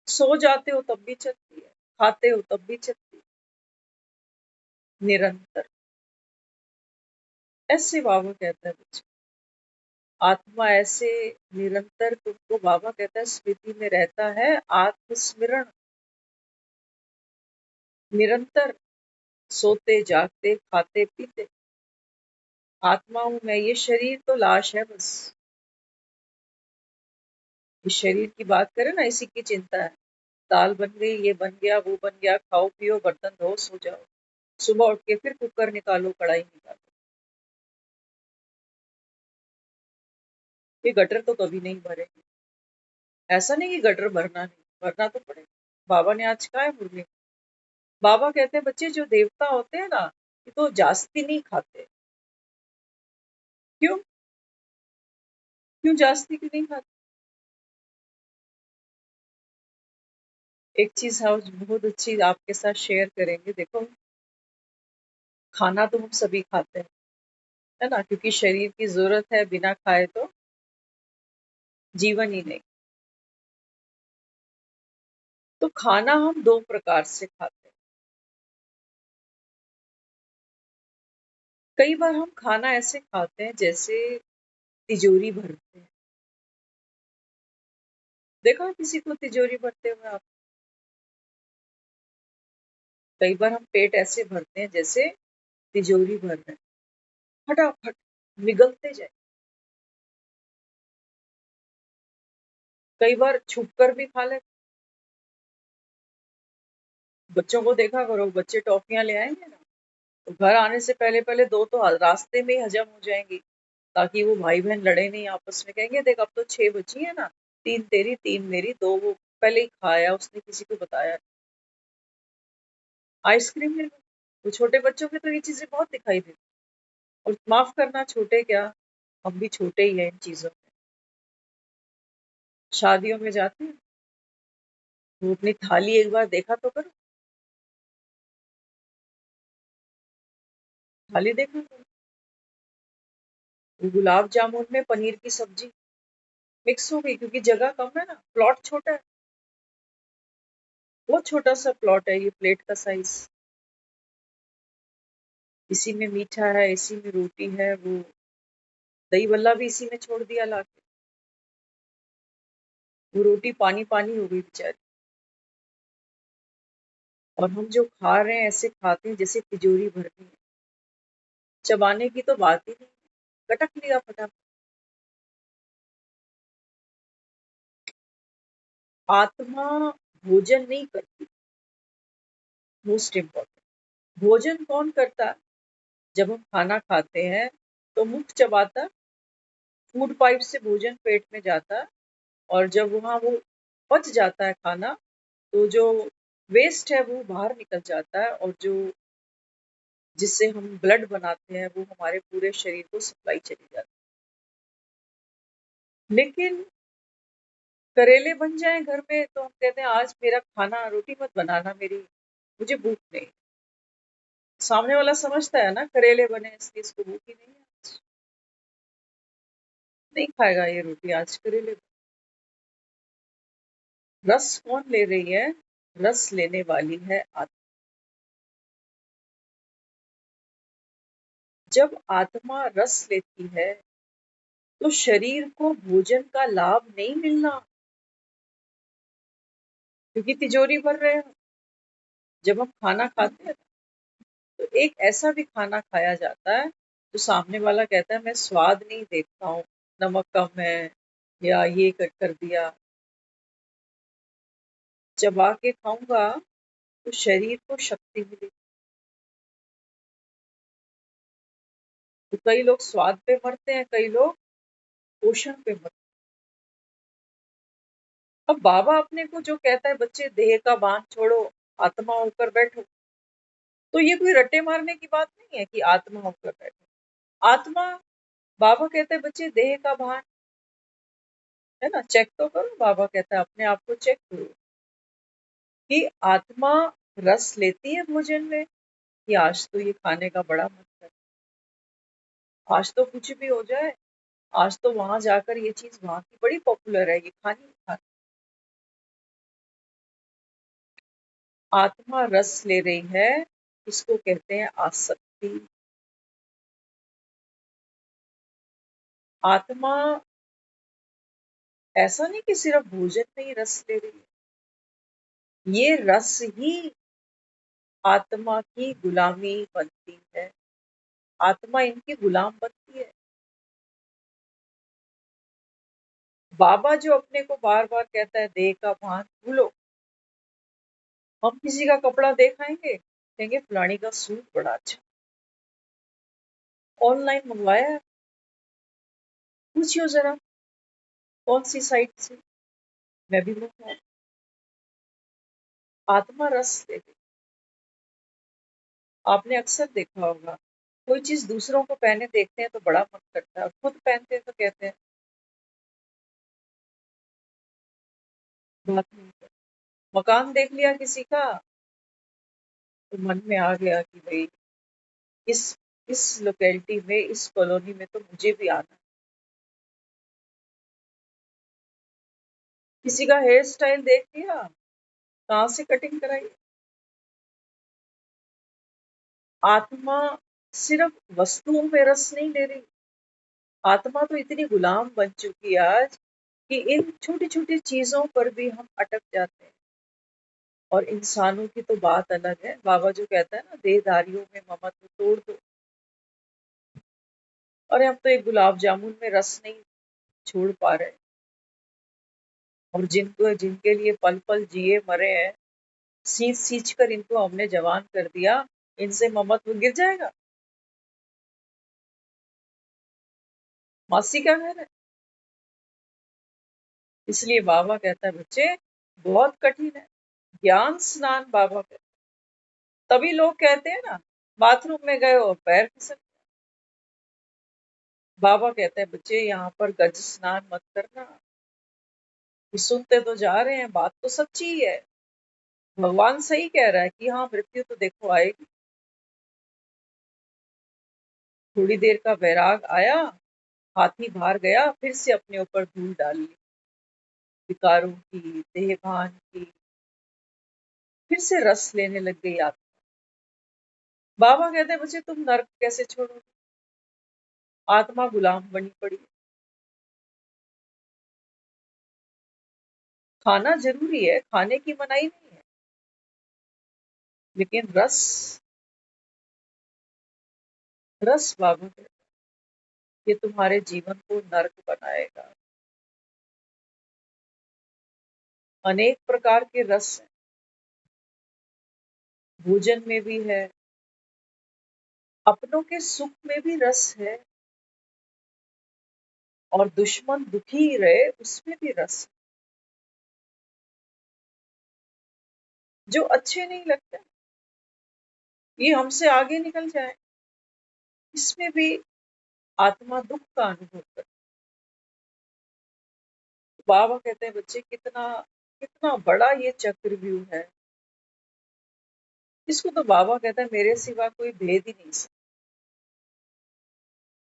सो जाते हो तब भी चलती है, खाते हो तब भी चलती है, निरंतर। ऐसे बाबा कहता है बच्चे, आत्मा ऐसे निरंतर तुमको, बाबा कहता है स्मृति में रहता है, आत्मस्मरण निरंतर, सोते जागते खाते पीते। आत्मा हूं मैं, ये शरीर तो लाश है बस। इस शरीर की बात करें ना, इसी की चिंता है। दाल बन गई, ये बन गया, वो बन गया, खाओ पियो बर्तन धो सो जाओ, सुबह उठ के फिर कुकर निकालो, कढ़ाई निकालो। ये गटर तो कभी नहीं भरेगी। ऐसा नहीं कि गटर भरना नहीं, भरना तो पड़ेगा। बाबा ने आज कहा है मुरली, बाबा कहते हैं बच्चे जो देवता होते हैं ना, ये तो जास्ती नहीं खाते। क्यों? क्यों जास्ती क्यों नहीं खाते? एक चीज आज बहुत अच्छी आपके साथ शेयर करेंगे। देखो, खाना तो हम सभी खाते हैं, है ना, क्योंकि शरीर की जरूरत है, बिना खाए तो जीवन ही नहीं। तो खाना हम दो प्रकार से खाते हैं। कई बार हम खाना ऐसे खाते हैं जैसे तिजोरी भरते हैं। देखा है किसी को तिजोरी भरते हुए आप? कई बार हम पेट ऐसे भरते हैं जैसे तिजोरी भर रहे हैं, फटाफट निगलते जाए। कई बार छुप कर भी खा लेते। बच्चों को देखा करो, बच्चे टॉफियां ले आएंगे ना, तो घर आने से पहले पहले दो तो रास्ते में ही हजम हो जाएंगी, ताकि वो भाई बहन लड़े नहीं आपस में। कहेंगे देख अब तो 6 बची है ना, 3 तेरी 3 मेरी, 2 वो पहले ही खाया, उसने किसी को बताया। आइसक्रीम ले लो, तो छोटे बच्चों में तो ये चीजें बहुत दिखाई देती। और माफ करना, छोटे क्या, हम भी छोटे ही हैं इन चीजों में। शादियों में जाते हैं, वो अपनी थाली एक बार देखा तो करो, थाली देखा करो। वो गुलाब जामुन में पनीर की सब्जी मिक्स हो गई क्योंकि जगह कम है ना, प्लॉट छोटा है, बहुत छोटा सा प्लॉट है, ये प्लेट का साइज। इसी में मीठा है, इसी में रोटी है, वो दही बल्ला भी इसी में छोड़ दिया लाके। वो रोटी पानी पानी हो गई बेचारी। और हम जो खा रहे हैं ऐसे खाते हैं जैसे तिजोरी भर गई है। चबाने की तो बात ही नहीं, कटक लिया फटाफट। आत्मा भोजन नहीं करती, मोस्ट इम्पोर्टेंट। भोजन कौन करता है? जब हम खाना खाते हैं तो मुख चबाता, फूड पाइप से भोजन पेट में जाता है, और जब वहाँ वो पच जाता है खाना, तो जो वेस्ट है वो बाहर निकल जाता है, और जो जिससे हम ब्लड बनाते हैं वो हमारे पूरे शरीर को सप्लाई चली जाती है। लेकिन करेले बन जाए घर में तो हम कहते हैं आज मेरा खाना, रोटी मत बनाना मेरी, मुझे भूख नहीं। सामने वाला समझता है ना करेले बने इसलिए इसको भूख ही नहीं है, नहीं खाएगा ये रोटी आज, करेले। रस कौन ले रही है? रस लेने वाली है आत्मा। जब आत्मा रस लेती है तो शरीर को भोजन का लाभ नहीं मिलना, क्योंकि तिजोरी भर रहे हैं। जब हम खाना खाते हैं तो एक ऐसा भी खाना खाया जाता है जो सामने वाला कहता है मैं स्वाद नहीं देखता हूँ, नमक कम है या ये कट कर दिया। चबा के खाऊंगा तो शरीर को शक्ति मिलेगी। तो कई लोग स्वाद पे मरते हैं, कई लोग पोषण पे मरते हैं। अब बाबा अपने को जो कहता है बच्चे देह का बांध छोड़ो, आत्मा होकर बैठो, तो ये कोई रट्टे मारने की बात नहीं है कि आत्मा होकर बैठो। आत्मा, बाबा कहते हैं बच्चे देह का भान है ना, चेक तो करो। बाबा कहता है अपने आप को चेक करो कि आत्मा रस लेती है भोजन में, कि आज तो ये खाने का बड़ा मन है, आज तो कुछ भी हो जाए, आज तो वहां जाकर ये चीज वहां की बड़ी पॉपुलर है, ये खानी है, खानी। आत्मा रस ले रही है, इसको कहते हैं आसक्ति। आत्मा ऐसा नहीं कि सिर्फ भोजन में ही रस ले रही है, ये रस ही आत्मा की गुलामी बनती है, आत्मा इनकी गुलाम बनती है। बाबा जो अपने को बार बार कहता है देह का भान भूलो, हम किसी का कपड़ा देखाएंगे कहेंगे फलानी का सूट बड़ा अच्छा, ऑनलाइन मंगवाया है, पूछियो जरा कौन सी साइट से, मैं भी मंगवाया। आत्मा रस ले रही। आपने अक्सर देखा होगा कोई चीज दूसरों को पहने देखते हैं तो बड़ा मन करता है, और खुद पहनते हैं तो कहते हैं बात नहीं करते। मकान देख लिया किसी का तो मन में आ गया कि भाई इस इस लोकेलिटी में, इस कॉलोनी में तो मुझे भी आना है। किसी का हेयर स्टाइल देख लिया, कहाँ से कटिंग कराई। आत्मा सिर्फ वस्तुओं में रस नहीं ले रही, आत्मा तो इतनी गुलाम बन चुकी है आज कि इन छोटी छोटी चीजों पर भी हम अटक जाते हैं। और इंसानों की तो बात अलग है, बाबा जो कहता है ना देहधारियों में ममत्व तोड़ दो। और हम तो एक गुलाब जामुन में रस नहीं छोड़ पा रहे, और जिनको जिनके लिए पल पल जिए मरे हैं, सींच सींच कर इनको हमने जवान कर दिया, इनसे ममत्व गिर जाएगा। मासी का घर है। इसलिए बाबा कहता है बच्चे बहुत कठिन है, ज्ञान स्नान बाबा कहता है। तभी लोग कहते हैं ना बाथरूम में गए और पैर फिसल। बाबा कहते हैं बच्चे यहाँ पर गज स्नान मत करना। ये सुनते तो जा रहे हैं, बात तो सच्ची ही है, भगवान सही कह रहा है कि हाँ, मृत्यु तो देखो आएगी। थोड़ी देर का वैराग आया, हाथी बाहर गया, फिर से अपने ऊपर धूल डाल ली, विकारों की, देहभान की, फिर से रस लेने लग गई आत्मा। बाबा कहते हैं बच्चे तुम नर्क कैसे छोड़ोगे, आत्मा गुलाम बनी पड़ी है। खाना जरूरी है, खाने की मनाही नहीं है, लेकिन रस, रस बाबा कहते हैं ये तुम्हारे जीवन को नर्क बनाएगा। अनेक प्रकार के रस हैं, भोजन में भी है, अपनों के सुख में भी रस है, और दुश्मन दुखी रहे उसमें भी रस है। जो अच्छे नहीं लगते, ये हमसे आगे निकल जाए, इसमें भी आत्मा दुख का अनुभव करती। बाबा कहते हैं बच्चे कितना कितना बड़ा ये चक्रव्यूह है, इसको तो बाबा कहता है मेरे सिवा कोई भेद ही नहीं सकता।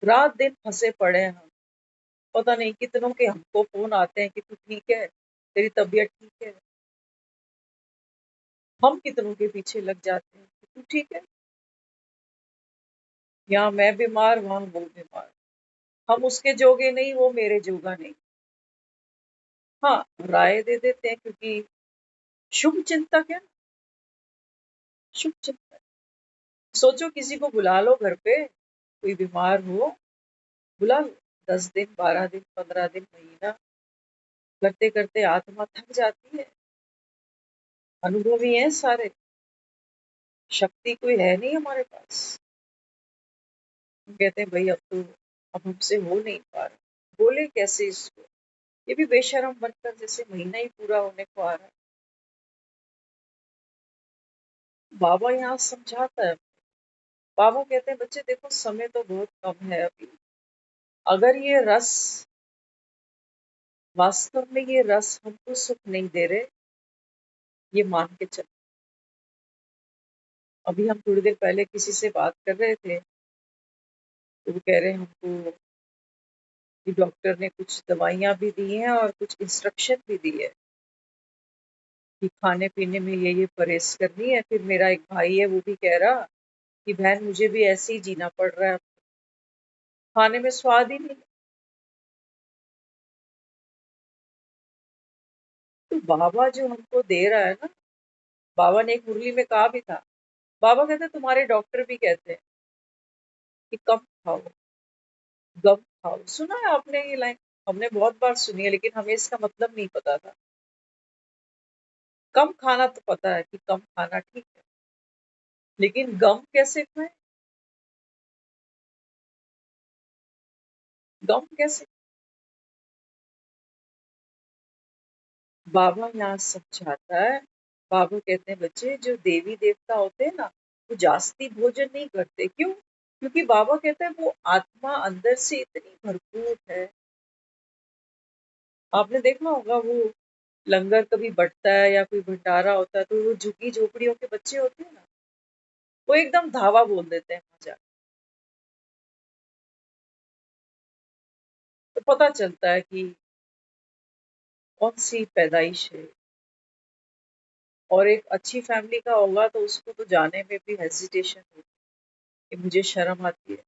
रात दिन फंसे पड़े हैं हम, पता नहीं कितनों के हमको फोन आते हैं कि तू ठीक है, तेरी तबीयत ठीक है। हम कितनों के पीछे लग जाते हैं कि तू ठीक है, यहाँ मैं बीमार वहां वो बीमार, हम उसके जोगे नहीं वो मेरे जोगा नहीं। हाँ, राय दे देते हैं क्योंकि शुभ चिंतक है, शुभ चिंतक। सोचो किसी को बुला लो घर पे, कोई बीमार हो, बुला लो, 10 दिन 12 दिन 15 दिन महीना करते करते आत्मा थक जाती है। अनुभवी हैं सारे, शक्ति कोई है नहीं हमारे पास। हम कहते हैं भाई अब हमसे हो नहीं पा रहा, बोले कैसे इसको, ये भी बेशरम बनकर जैसे महीना ही पूरा होने को आ रहा है। बाबा यहाँ समझाता है, बाबा कहते हैं बच्चे देखो समय तो बहुत कम है अभी, अगर ये रस, वास्तव में ये रस हमको सुख नहीं दे रहे, ये मान के चल। अभी हम थोड़ी देर पहले किसी से बात कर रहे थे, तो वो कह रहे हैं हमको कि डॉक्टर ने कुछ दवाइयां भी दी हैं और कुछ इंस्ट्रक्शन भी दी है कि खाने पीने में ये परहेज करनी है। फिर मेरा एक भाई है वो भी कह रहा कि बहन मुझे भी ऐसे ही जीना पड़ रहा है, खाने में स्वाद ही नहीं। तो बाबा जो हमको दे रहा है ना, बाबा ने एक मुरली में कहा भी था, बाबा कहते तुम्हारे डॉक्टर भी कहते हैं कि कम खाओ, गम खाओ। सुना है आपने ये लाइन? हमने बहुत बार सुनी है, लेकिन हमें इसका मतलब नहीं पता था। कम खाना तो पता है कि कम खाना ठीक है, लेकिन गम कैसे खाएं, गम कैसे? बाबा यहाँ समझाता है, बाबा कहते हैं बच्चे जो देवी देवता होते हैं ना, वो जास्ती भोजन नहीं करते। क्यों? क्योंकि बाबा कहते हैं वो आत्मा अंदर से इतनी भरपूर है। आपने देखा होगा वो लंगर कभी बंटता है या कोई भंडारा होता है, तो वो झुग्गी झोपड़ियों के बच्चे होते हैं ना, वो एकदम धावा बोल देते हैं वहां जाके। तो पता चलता है कि कौन सी पैदाइश है। और एक अच्छी फैमिली का होगा तो उसको तो जाने में भी हेजिटेशन होती है कि मुझे शर्म आती है।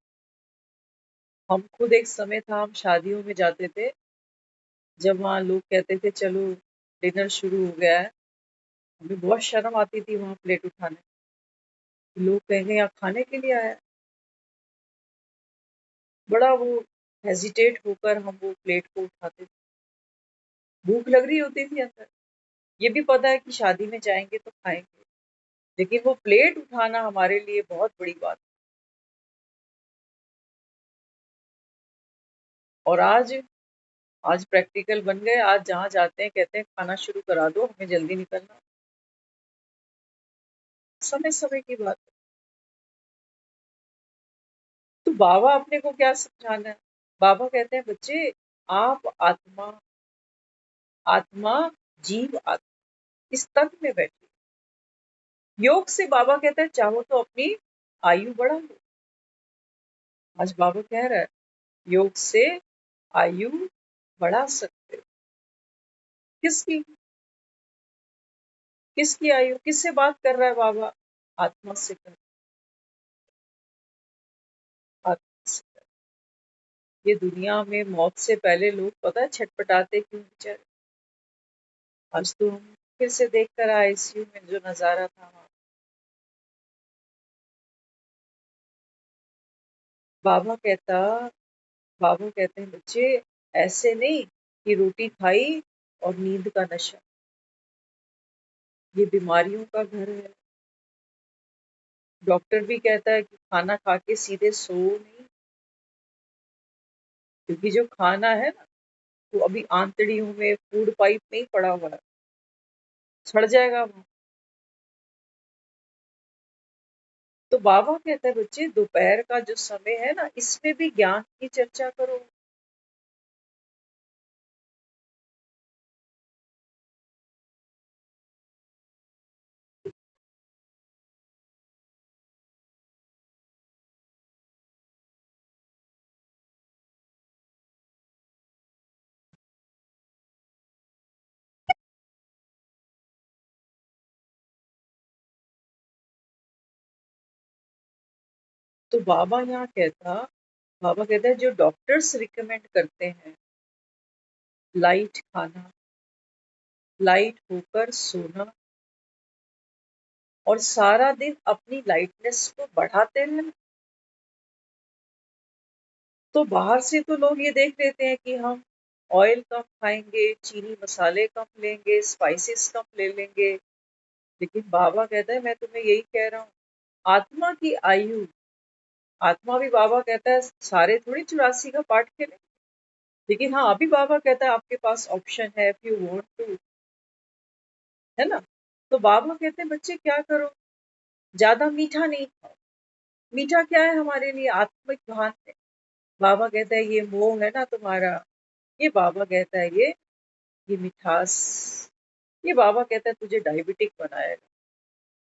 हम खुद एक समय था हम शादियों में जाते थे, जब वहाँ लोग कहते थे चलो डिनर शुरू हो गया है, हमें बहुत शर्म आती थी वहाँ प्लेट उठाने। लोग कहेंगे यहाँ खाने के लिए आया है, बड़ा वो हेजिटेट होकर हम वो प्लेट को उठाते थे। भूख लग रही होती थी अंदर, ये भी पता है कि शादी में जाएंगे तो खाएंगे, लेकिन वो प्लेट उठाना हमारे लिए बहुत बड़ी बात। और आज प्रैक्टिकल बन गए, आज जहाँ जाते हैं कहते हैं खाना शुरू करा दो, हमें जल्दी निकलना। समय समय की बात है। तो बाबा अपने को क्या समझाना है? बाबा कहते हैं बच्चे आप आत्मा, आत्मा जीव आत्मा इस तत्व में बैठिए, योग से बाबा कहते हैं चाहो तो अपनी आयु बढ़ा लो। आज बाबा कह रहा है योग से आयु बढ़ा सकते हो। किसकी किसकी आयु? किससे बात कर रहा है बाबा? आत्मा से कर आत्मा से कर। ये दुनिया में मौत से पहले लोग पता है छटपटाते क्यों बेचारे? आज तो हम फिर से देख कर आईसीयू में जो नजारा था वहाँ। बाबा कहता बाबा कहते हैं बच्चे ऐसे नहीं कि रोटी खाई और नींद का नशा। ये बीमारियों का घर है। डॉक्टर भी कहता है कि खाना खा के सीधे सो नहीं, क्योंकि जो खाना है ना वो अभी आंतड़ियों में फूड पाइप में ही पड़ा हुआ है, सड़ जाएगा वो। तो बाबा कहता है बच्चे दोपहर का जो समय है ना इसमें भी ज्ञान की चर्चा करो। तो बाबा कहता है जो डॉक्टर्स रिकमेंड करते हैं लाइट खाना, लाइट होकर सोना और सारा दिन अपनी लाइटनेस को बढ़ाते रहना। तो बाहर से तो लोग ये देख लेते हैं कि हम ऑयल कम खाएंगे, चीनी मसाले कम लेंगे, स्पाइसेस कम ले लेंगे, लेकिन बाबा कहता है मैं तुम्हें यही कह रहा हूँ आत्मा की आयु। आत्मा भी बाबा कहता है सारे थोड़ी 84 का पाठ खेले, लेकिन हाँ अभी बाबा कहता है आपके पास ऑप्शन है इफ यू वांट टू, है ना? तो बाबा कहते हैं बच्चे क्या करो, ज्यादा मीठा नहीं खाओ। मीठा क्या है हमारे लिए? आत्मिक भान है। बाबा कहता है ये मोह है ना तुम्हारा, ये बाबा कहता है ये मिठास, ये बाबा कहता है तुझे डायबिटिक बनाएगा,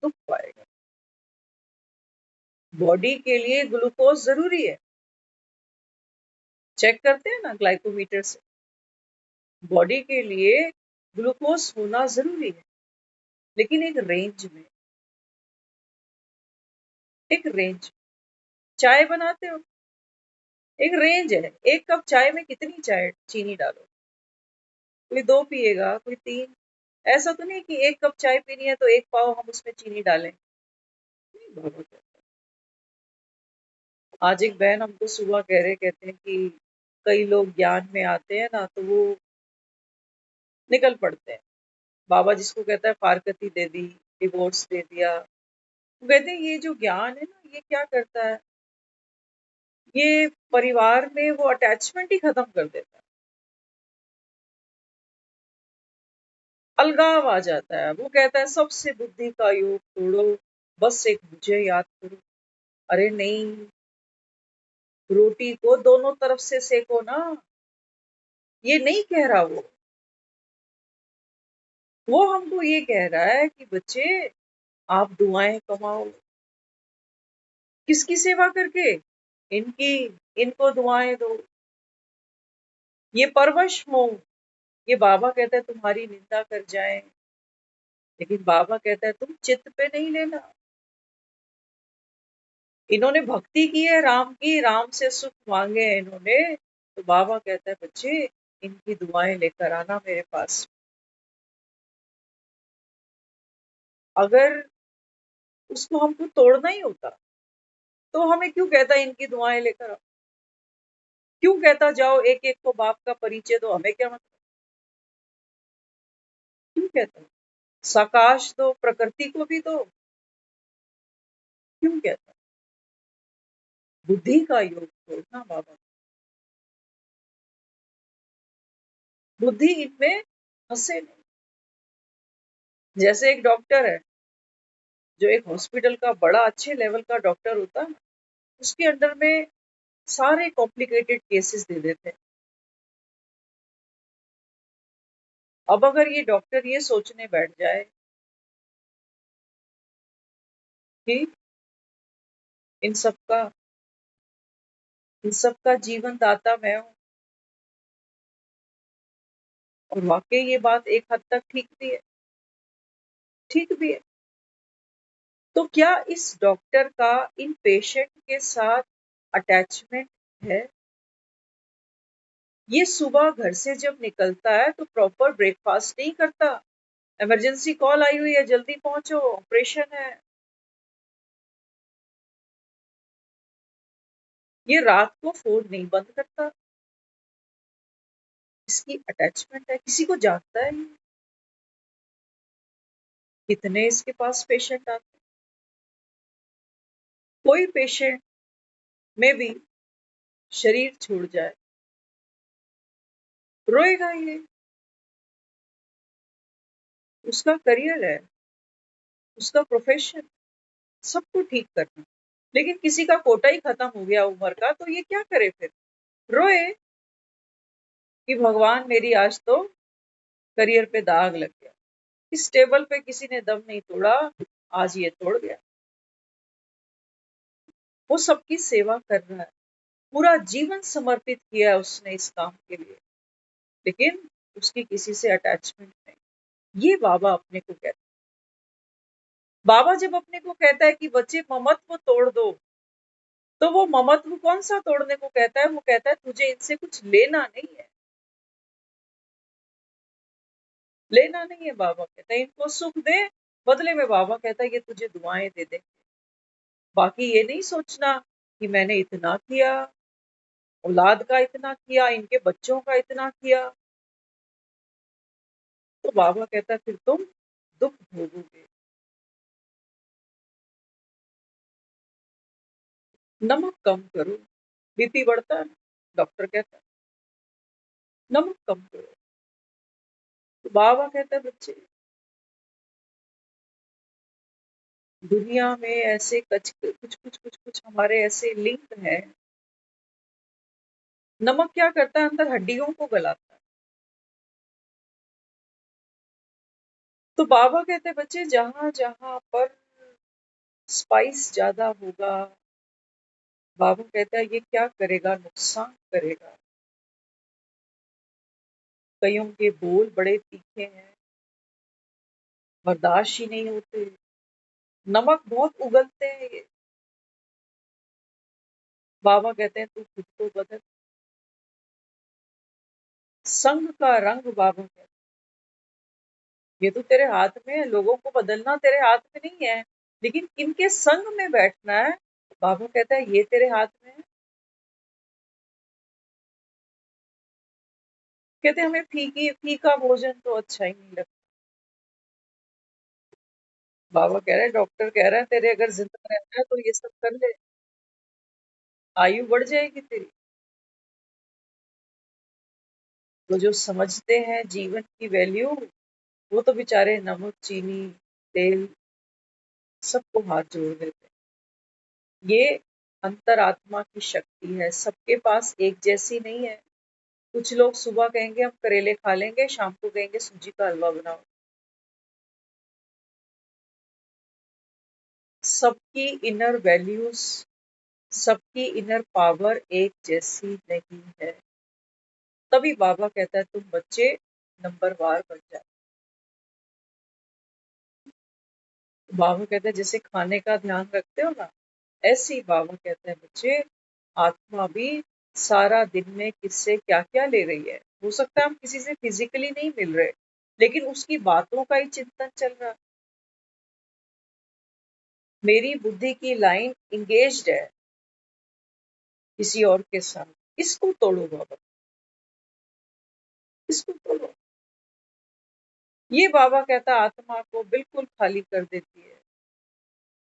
दुख पाएगा। बॉडी के लिए ग्लूकोज जरूरी है, चेक करते हैं ना ग्लाइकोमीटर से। बॉडी के लिए ग्लूकोज होना जरूरी है, लेकिन एक रेंज में। एक रेंज। चाय बनाते हो, एक रेंज है। एक कप चाय में कितनी चाय चीनी डालो? कोई 2 पिएगा, कोई 3। ऐसा तो नहीं कि एक कप चाय पीनी है तो एक पाव हम उसमें चीनी डालें। नहीं बाबा कहते हैं। आज एक बहन हमको सुबह कह रहे कहते हैं कि कई लोग ज्ञान में आते हैं ना तो वो निकल पड़ते हैं। बाबा जिसको कहता है फारकती दे दी, डिवोर्स दे दिया। वो कहते हैं ये जो ज्ञान है ना ये क्या करता है, ये परिवार में वो अटैचमेंट ही खत्म कर देता है। अलगाव आ जाता है। वो कहता है सबसे बुद्धि का योग तोड़ो, बस एक मुझे याद करो। अरे नहीं, रोटी को दोनों तरफ से सेको ना। ये नहीं कह रहा वो हमको ये कह रहा है कि बच्चे आप दुआएं कमाओ। किसकी सेवा करके? इनकी। इनको दुआएं दो। ये परवश हो। ये बाबा कहता है तुम्हारी निंदा कर जाए, लेकिन बाबा कहता है तुम चित्त पे नहीं लेना। इन्होंने भक्ति की है राम की, राम से सुख मांगे हैं इन्होंने, तो बाबा कहता है बच्चे इनकी दुआएं लेकर आना मेरे पास। अगर उसको हमको तोड़ना ही होता तो हमें क्यों कहता है इनकी दुआएं लेकर आओ? क्यों कहता जाओ एक एक को बाप का परिचय दो? हमें क्या मतलब? क्यों कहता है साकाश दो, प्रकृति को भी दो? क्यों कहता है? बुद्धि का योग तोड़ना बाबा। बुद्धि इनमें फंसे नहीं। जैसे एक डॉक्टर है, जो एक हॉस्पिटल का बड़ा अच्छे लेवल का डॉक्टर होता है, उसके अंडर में सारे कॉम्प्लिकेटेड केसेस दे देते हैं। अब अगर ये डॉक्टर ये सोचने बैठ जाए कि इन सबका जीवन दाता मैं हूँ। और वाकई ये बात एक हद तक ठीक भी है। तो क्या इस डॉक्टर का इन पेशेंट के साथ अटैचमेंट है? ये सुबह घर से जब निकलता है तो प्रॉपर ब्रेकफास्ट नहीं करता, इमरजेंसी कॉल आई हुई है, जल्दी पहुंचो, ऑपरेशन है। ये रात को फोन नहीं बंद करता। इसकी अटैचमेंट है, किसी को जानता है। कितने इसके पास पेशेंट आते हैं, कोई पेशेंट में भी शरीर छोड़ जाए, रोएगा ये। उसका करियर है, उसका प्रोफेशन, सबको ठीक करना। लेकिन किसी का कोटा ही खत्म हो गया उम्र का, तो ये क्या करे फिर? रोए कि भगवान मेरी आज तो करियर पे दाग लग गया, इस टेबल पे किसी ने दम नहीं तोड़ा, आज ये तोड़ गया। वो सबकी सेवा कर रहा है, पूरा जीवन समर्पित किया है उसने इस काम के लिए, लेकिन उसकी किसी से अटैचमेंट नहीं। ये बाबा अपने को कहता है। बाबा जब अपने को कहता है कि बच्चे ममत्व तोड़ दो, तो वो ममत्व कौन सा तोड़ने को कहता है? वो कहता है तुझे इनसे कुछ लेना नहीं है, लेना नहीं है। बाबा कहता है इनको सुख दे, बदले में बाबा कहता है ये तुझे दुआएं दे दे। बाकी ये नहीं सोचना कि मैंने इतना किया, औलाद का इतना किया, इनके बच्चों का इतना किया। तो बाबा कहता है फिर तुम दुख भोगोगे। नमक कम करो, बीपी बढ़ता है, डॉक्टर कहता है नमक कम करो। तो बाबा कहता है बच्चे, दुनिया में ऐसे कुछ हमारे ऐसे लिंक हैं। नमक क्या करता है? अंदर हड्डियों को गलाता है। तो बाबा कहते हैं बच्चे, जहां जहां पर स्पाइस ज्यादा होगा, बाबा कहता है ये क्या करेगा? नुकसान करेगा। कईयों के बोल बड़े तीखे हैं, बर्दाश्त ही नहीं होते, नमक बहुत उगलते हैं ये। बाबा कहते हैं तू खुद को बदल। संग का रंग, बाबा कहते हैं ये तो तेरे हाथ में है, लोगों को बदलना तेरे हाथ में नहीं है, लेकिन किनके संग में बैठना है, बाबा कहता है ये तेरे हाथ में है। कहते हैं हमें फीका भोजन तो अच्छा ही नहीं लगता। बाबा कह रहे हैं, डॉक्टर कह रहा है तेरे अगर जिंदा रहना है तो ये सब कर ले, आयु बढ़ जाएगी तेरी। तो जो समझते हैं जीवन की वैल्यू, वो तो बेचारे नमक, चीनी, तेल सबको हाथ जोड़ देते हैं। ये अंतरात्मा की शक्ति है, सबके पास एक जैसी नहीं है। कुछ लोग सुबह कहेंगे हम करेले खा लेंगे, शाम को कहेंगे सूजी का हलवा बनाओ। सबकी इनर वैल्यूज, सबकी इनर पावर एक जैसी नहीं है। तभी बाबा कहता है तुम बच्चे नंबरवार बन जाओ। बाबा कहते हैं जैसे खाने का ध्यान रखते हो ना, ऐसे ही बाबा कहते हैं बच्चे, आत्मा भी सारा दिन में किससे क्या क्या ले रही है। हो सकता है हम किसी से फिजिकली नहीं मिल रहे, लेकिन उसकी बातों का ही चिंतन चल रहा है। मेरी बुद्धि की लाइन इंगेज्ड है किसी और के साथ, इसको तोड़ो बाबा, इसको तोड़ो। ये बाबा कहता आत्मा को बिल्कुल खाली कर देती है,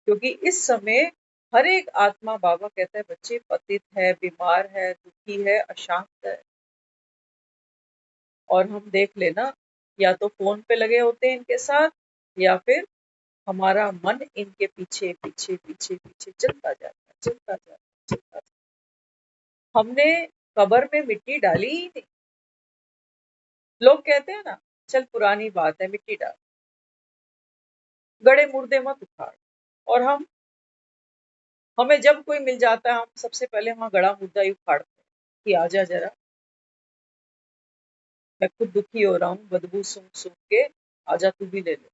क्योंकि इस समय हर एक आत्मा, बाबा कहता है बच्चे, पतित है, बीमार है, दुखी है, अशांत है। और हम देख लेना, या तो फोन पे लगे होते हैं इनके साथ, या फिर हमारा मन इनके पीछे पीछे पीछे पीछे चलता जाता है, चलता जाता है, चलता जाता है। हमने कब्र में मिट्टी डाली ही नहीं। लोग कहते हैं ना, चल पुरानी बात है, मिट्टी डाल, गड़े मुर्दे मत उखाड़। और हम हमें जब कोई मिल जाता है हम सबसे पहले वहां गड़ा मुद्दा ही उखाड़ते हैं कि आजा जरा, मैं खुद दुखी हो रहा हूँ बदबू सूंघ सूंघ के, आजा तू भी ले ले।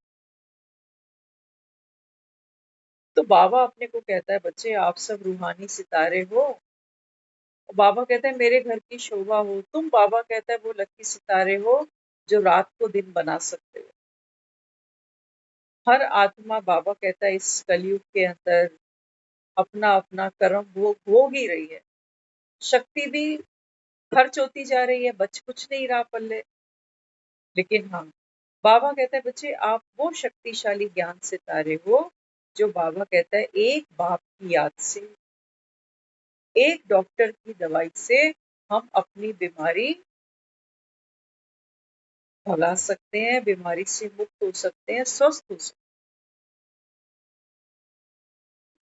तो बाबा अपने को कहता है बच्चे आप सब रूहानी सितारे हो। और बाबा कहता है मेरे घर की शोभा हो तुम, बाबा कहता है वो लकी सितारे हो जो रात को दिन बना सकते हो। हर आत्मा बाबा कहता है इस कलयुग के अंदर अपना अपना कर्म भोग ही रही है। शक्ति भी खर्च होती जा रही है, बच कुछ नहीं रहा पल्ले। लेकिन हाँ, बाबा कहता है बच्चे आप वो शक्तिशाली ज्ञान सितारे हो जो बाबा कहता है एक बाप की याद से, एक डॉक्टर की दवाई से हम अपनी बीमारी भगा सकते हैं, बीमारी से मुक्त हो सकते हैं, स्वस्थ हो सकते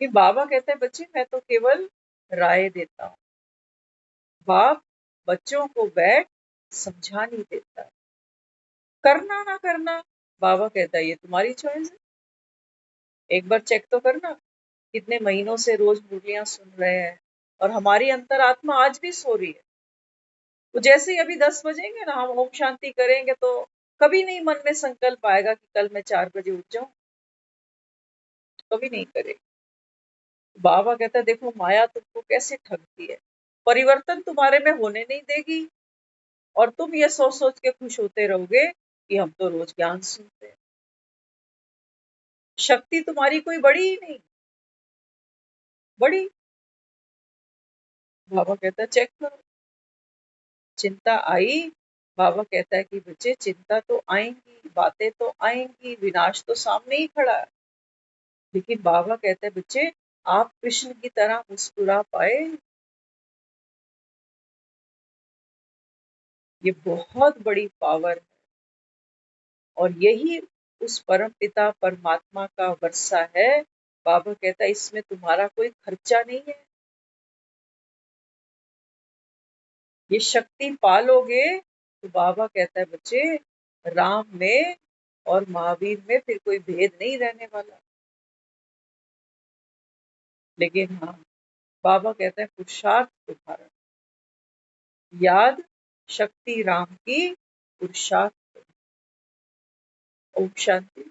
हैं। बाबा कहता है बच्चे मैं तो केवल राय देता हूँ, बाप बच्चों को बैठ समझा नहीं देता। करना ना करना बाबा कहता है ये तुम्हारी चॉइस है, एक बार चेक तो करना। कितने महीनों से रोज मुरलियां सुन रहे हैं और हमारी अंतरात्मा आज भी सो रही है। तो जैसे ही अभी 10 बजेंगे ना हम ओम शांति करेंगे तो कभी नहीं मन में संकल्प आएगा कि कल मैं 4 बजे उठ जाऊं, कभी नहीं करेगा। बाबा कहता है देखो माया तुमको कैसे ठगती है, परिवर्तन तुम्हारे में होने नहीं देगी और तुम ये सोच सोच के खुश होते रहोगे कि हम तो रोज ज्ञान सुनते हैं। शक्ति तुम्हारी कोई बड़ी ही नहीं, बड़ी। बाबा कहता है चेक करो, चिंता आई, बाबा कहता है कि बच्चे चिंता तो आएंगी, बातें तो आएंगी, विनाश तो सामने ही खड़ा है। लेकिन बाबा कहते हैं बच्चे आप कृष्ण की तरह मुस्कुरा पाए, ये बहुत बड़ी पावर है। और यही उस परम पिता परमात्मा का वर्षा है। बाबा कहता है इसमें तुम्हारा कोई खर्चा नहीं है, ये शक्ति पालोगे तो बाबा कहता है बच्चे राम में और महावीर में फिर कोई भेद नहीं रहने वाला। लेकिन हाँ, बाबा कहते हैं पुरुषार्थ तुम्हारा, याद शक्ति राम की, पुरुषार्थ। ओम शांति।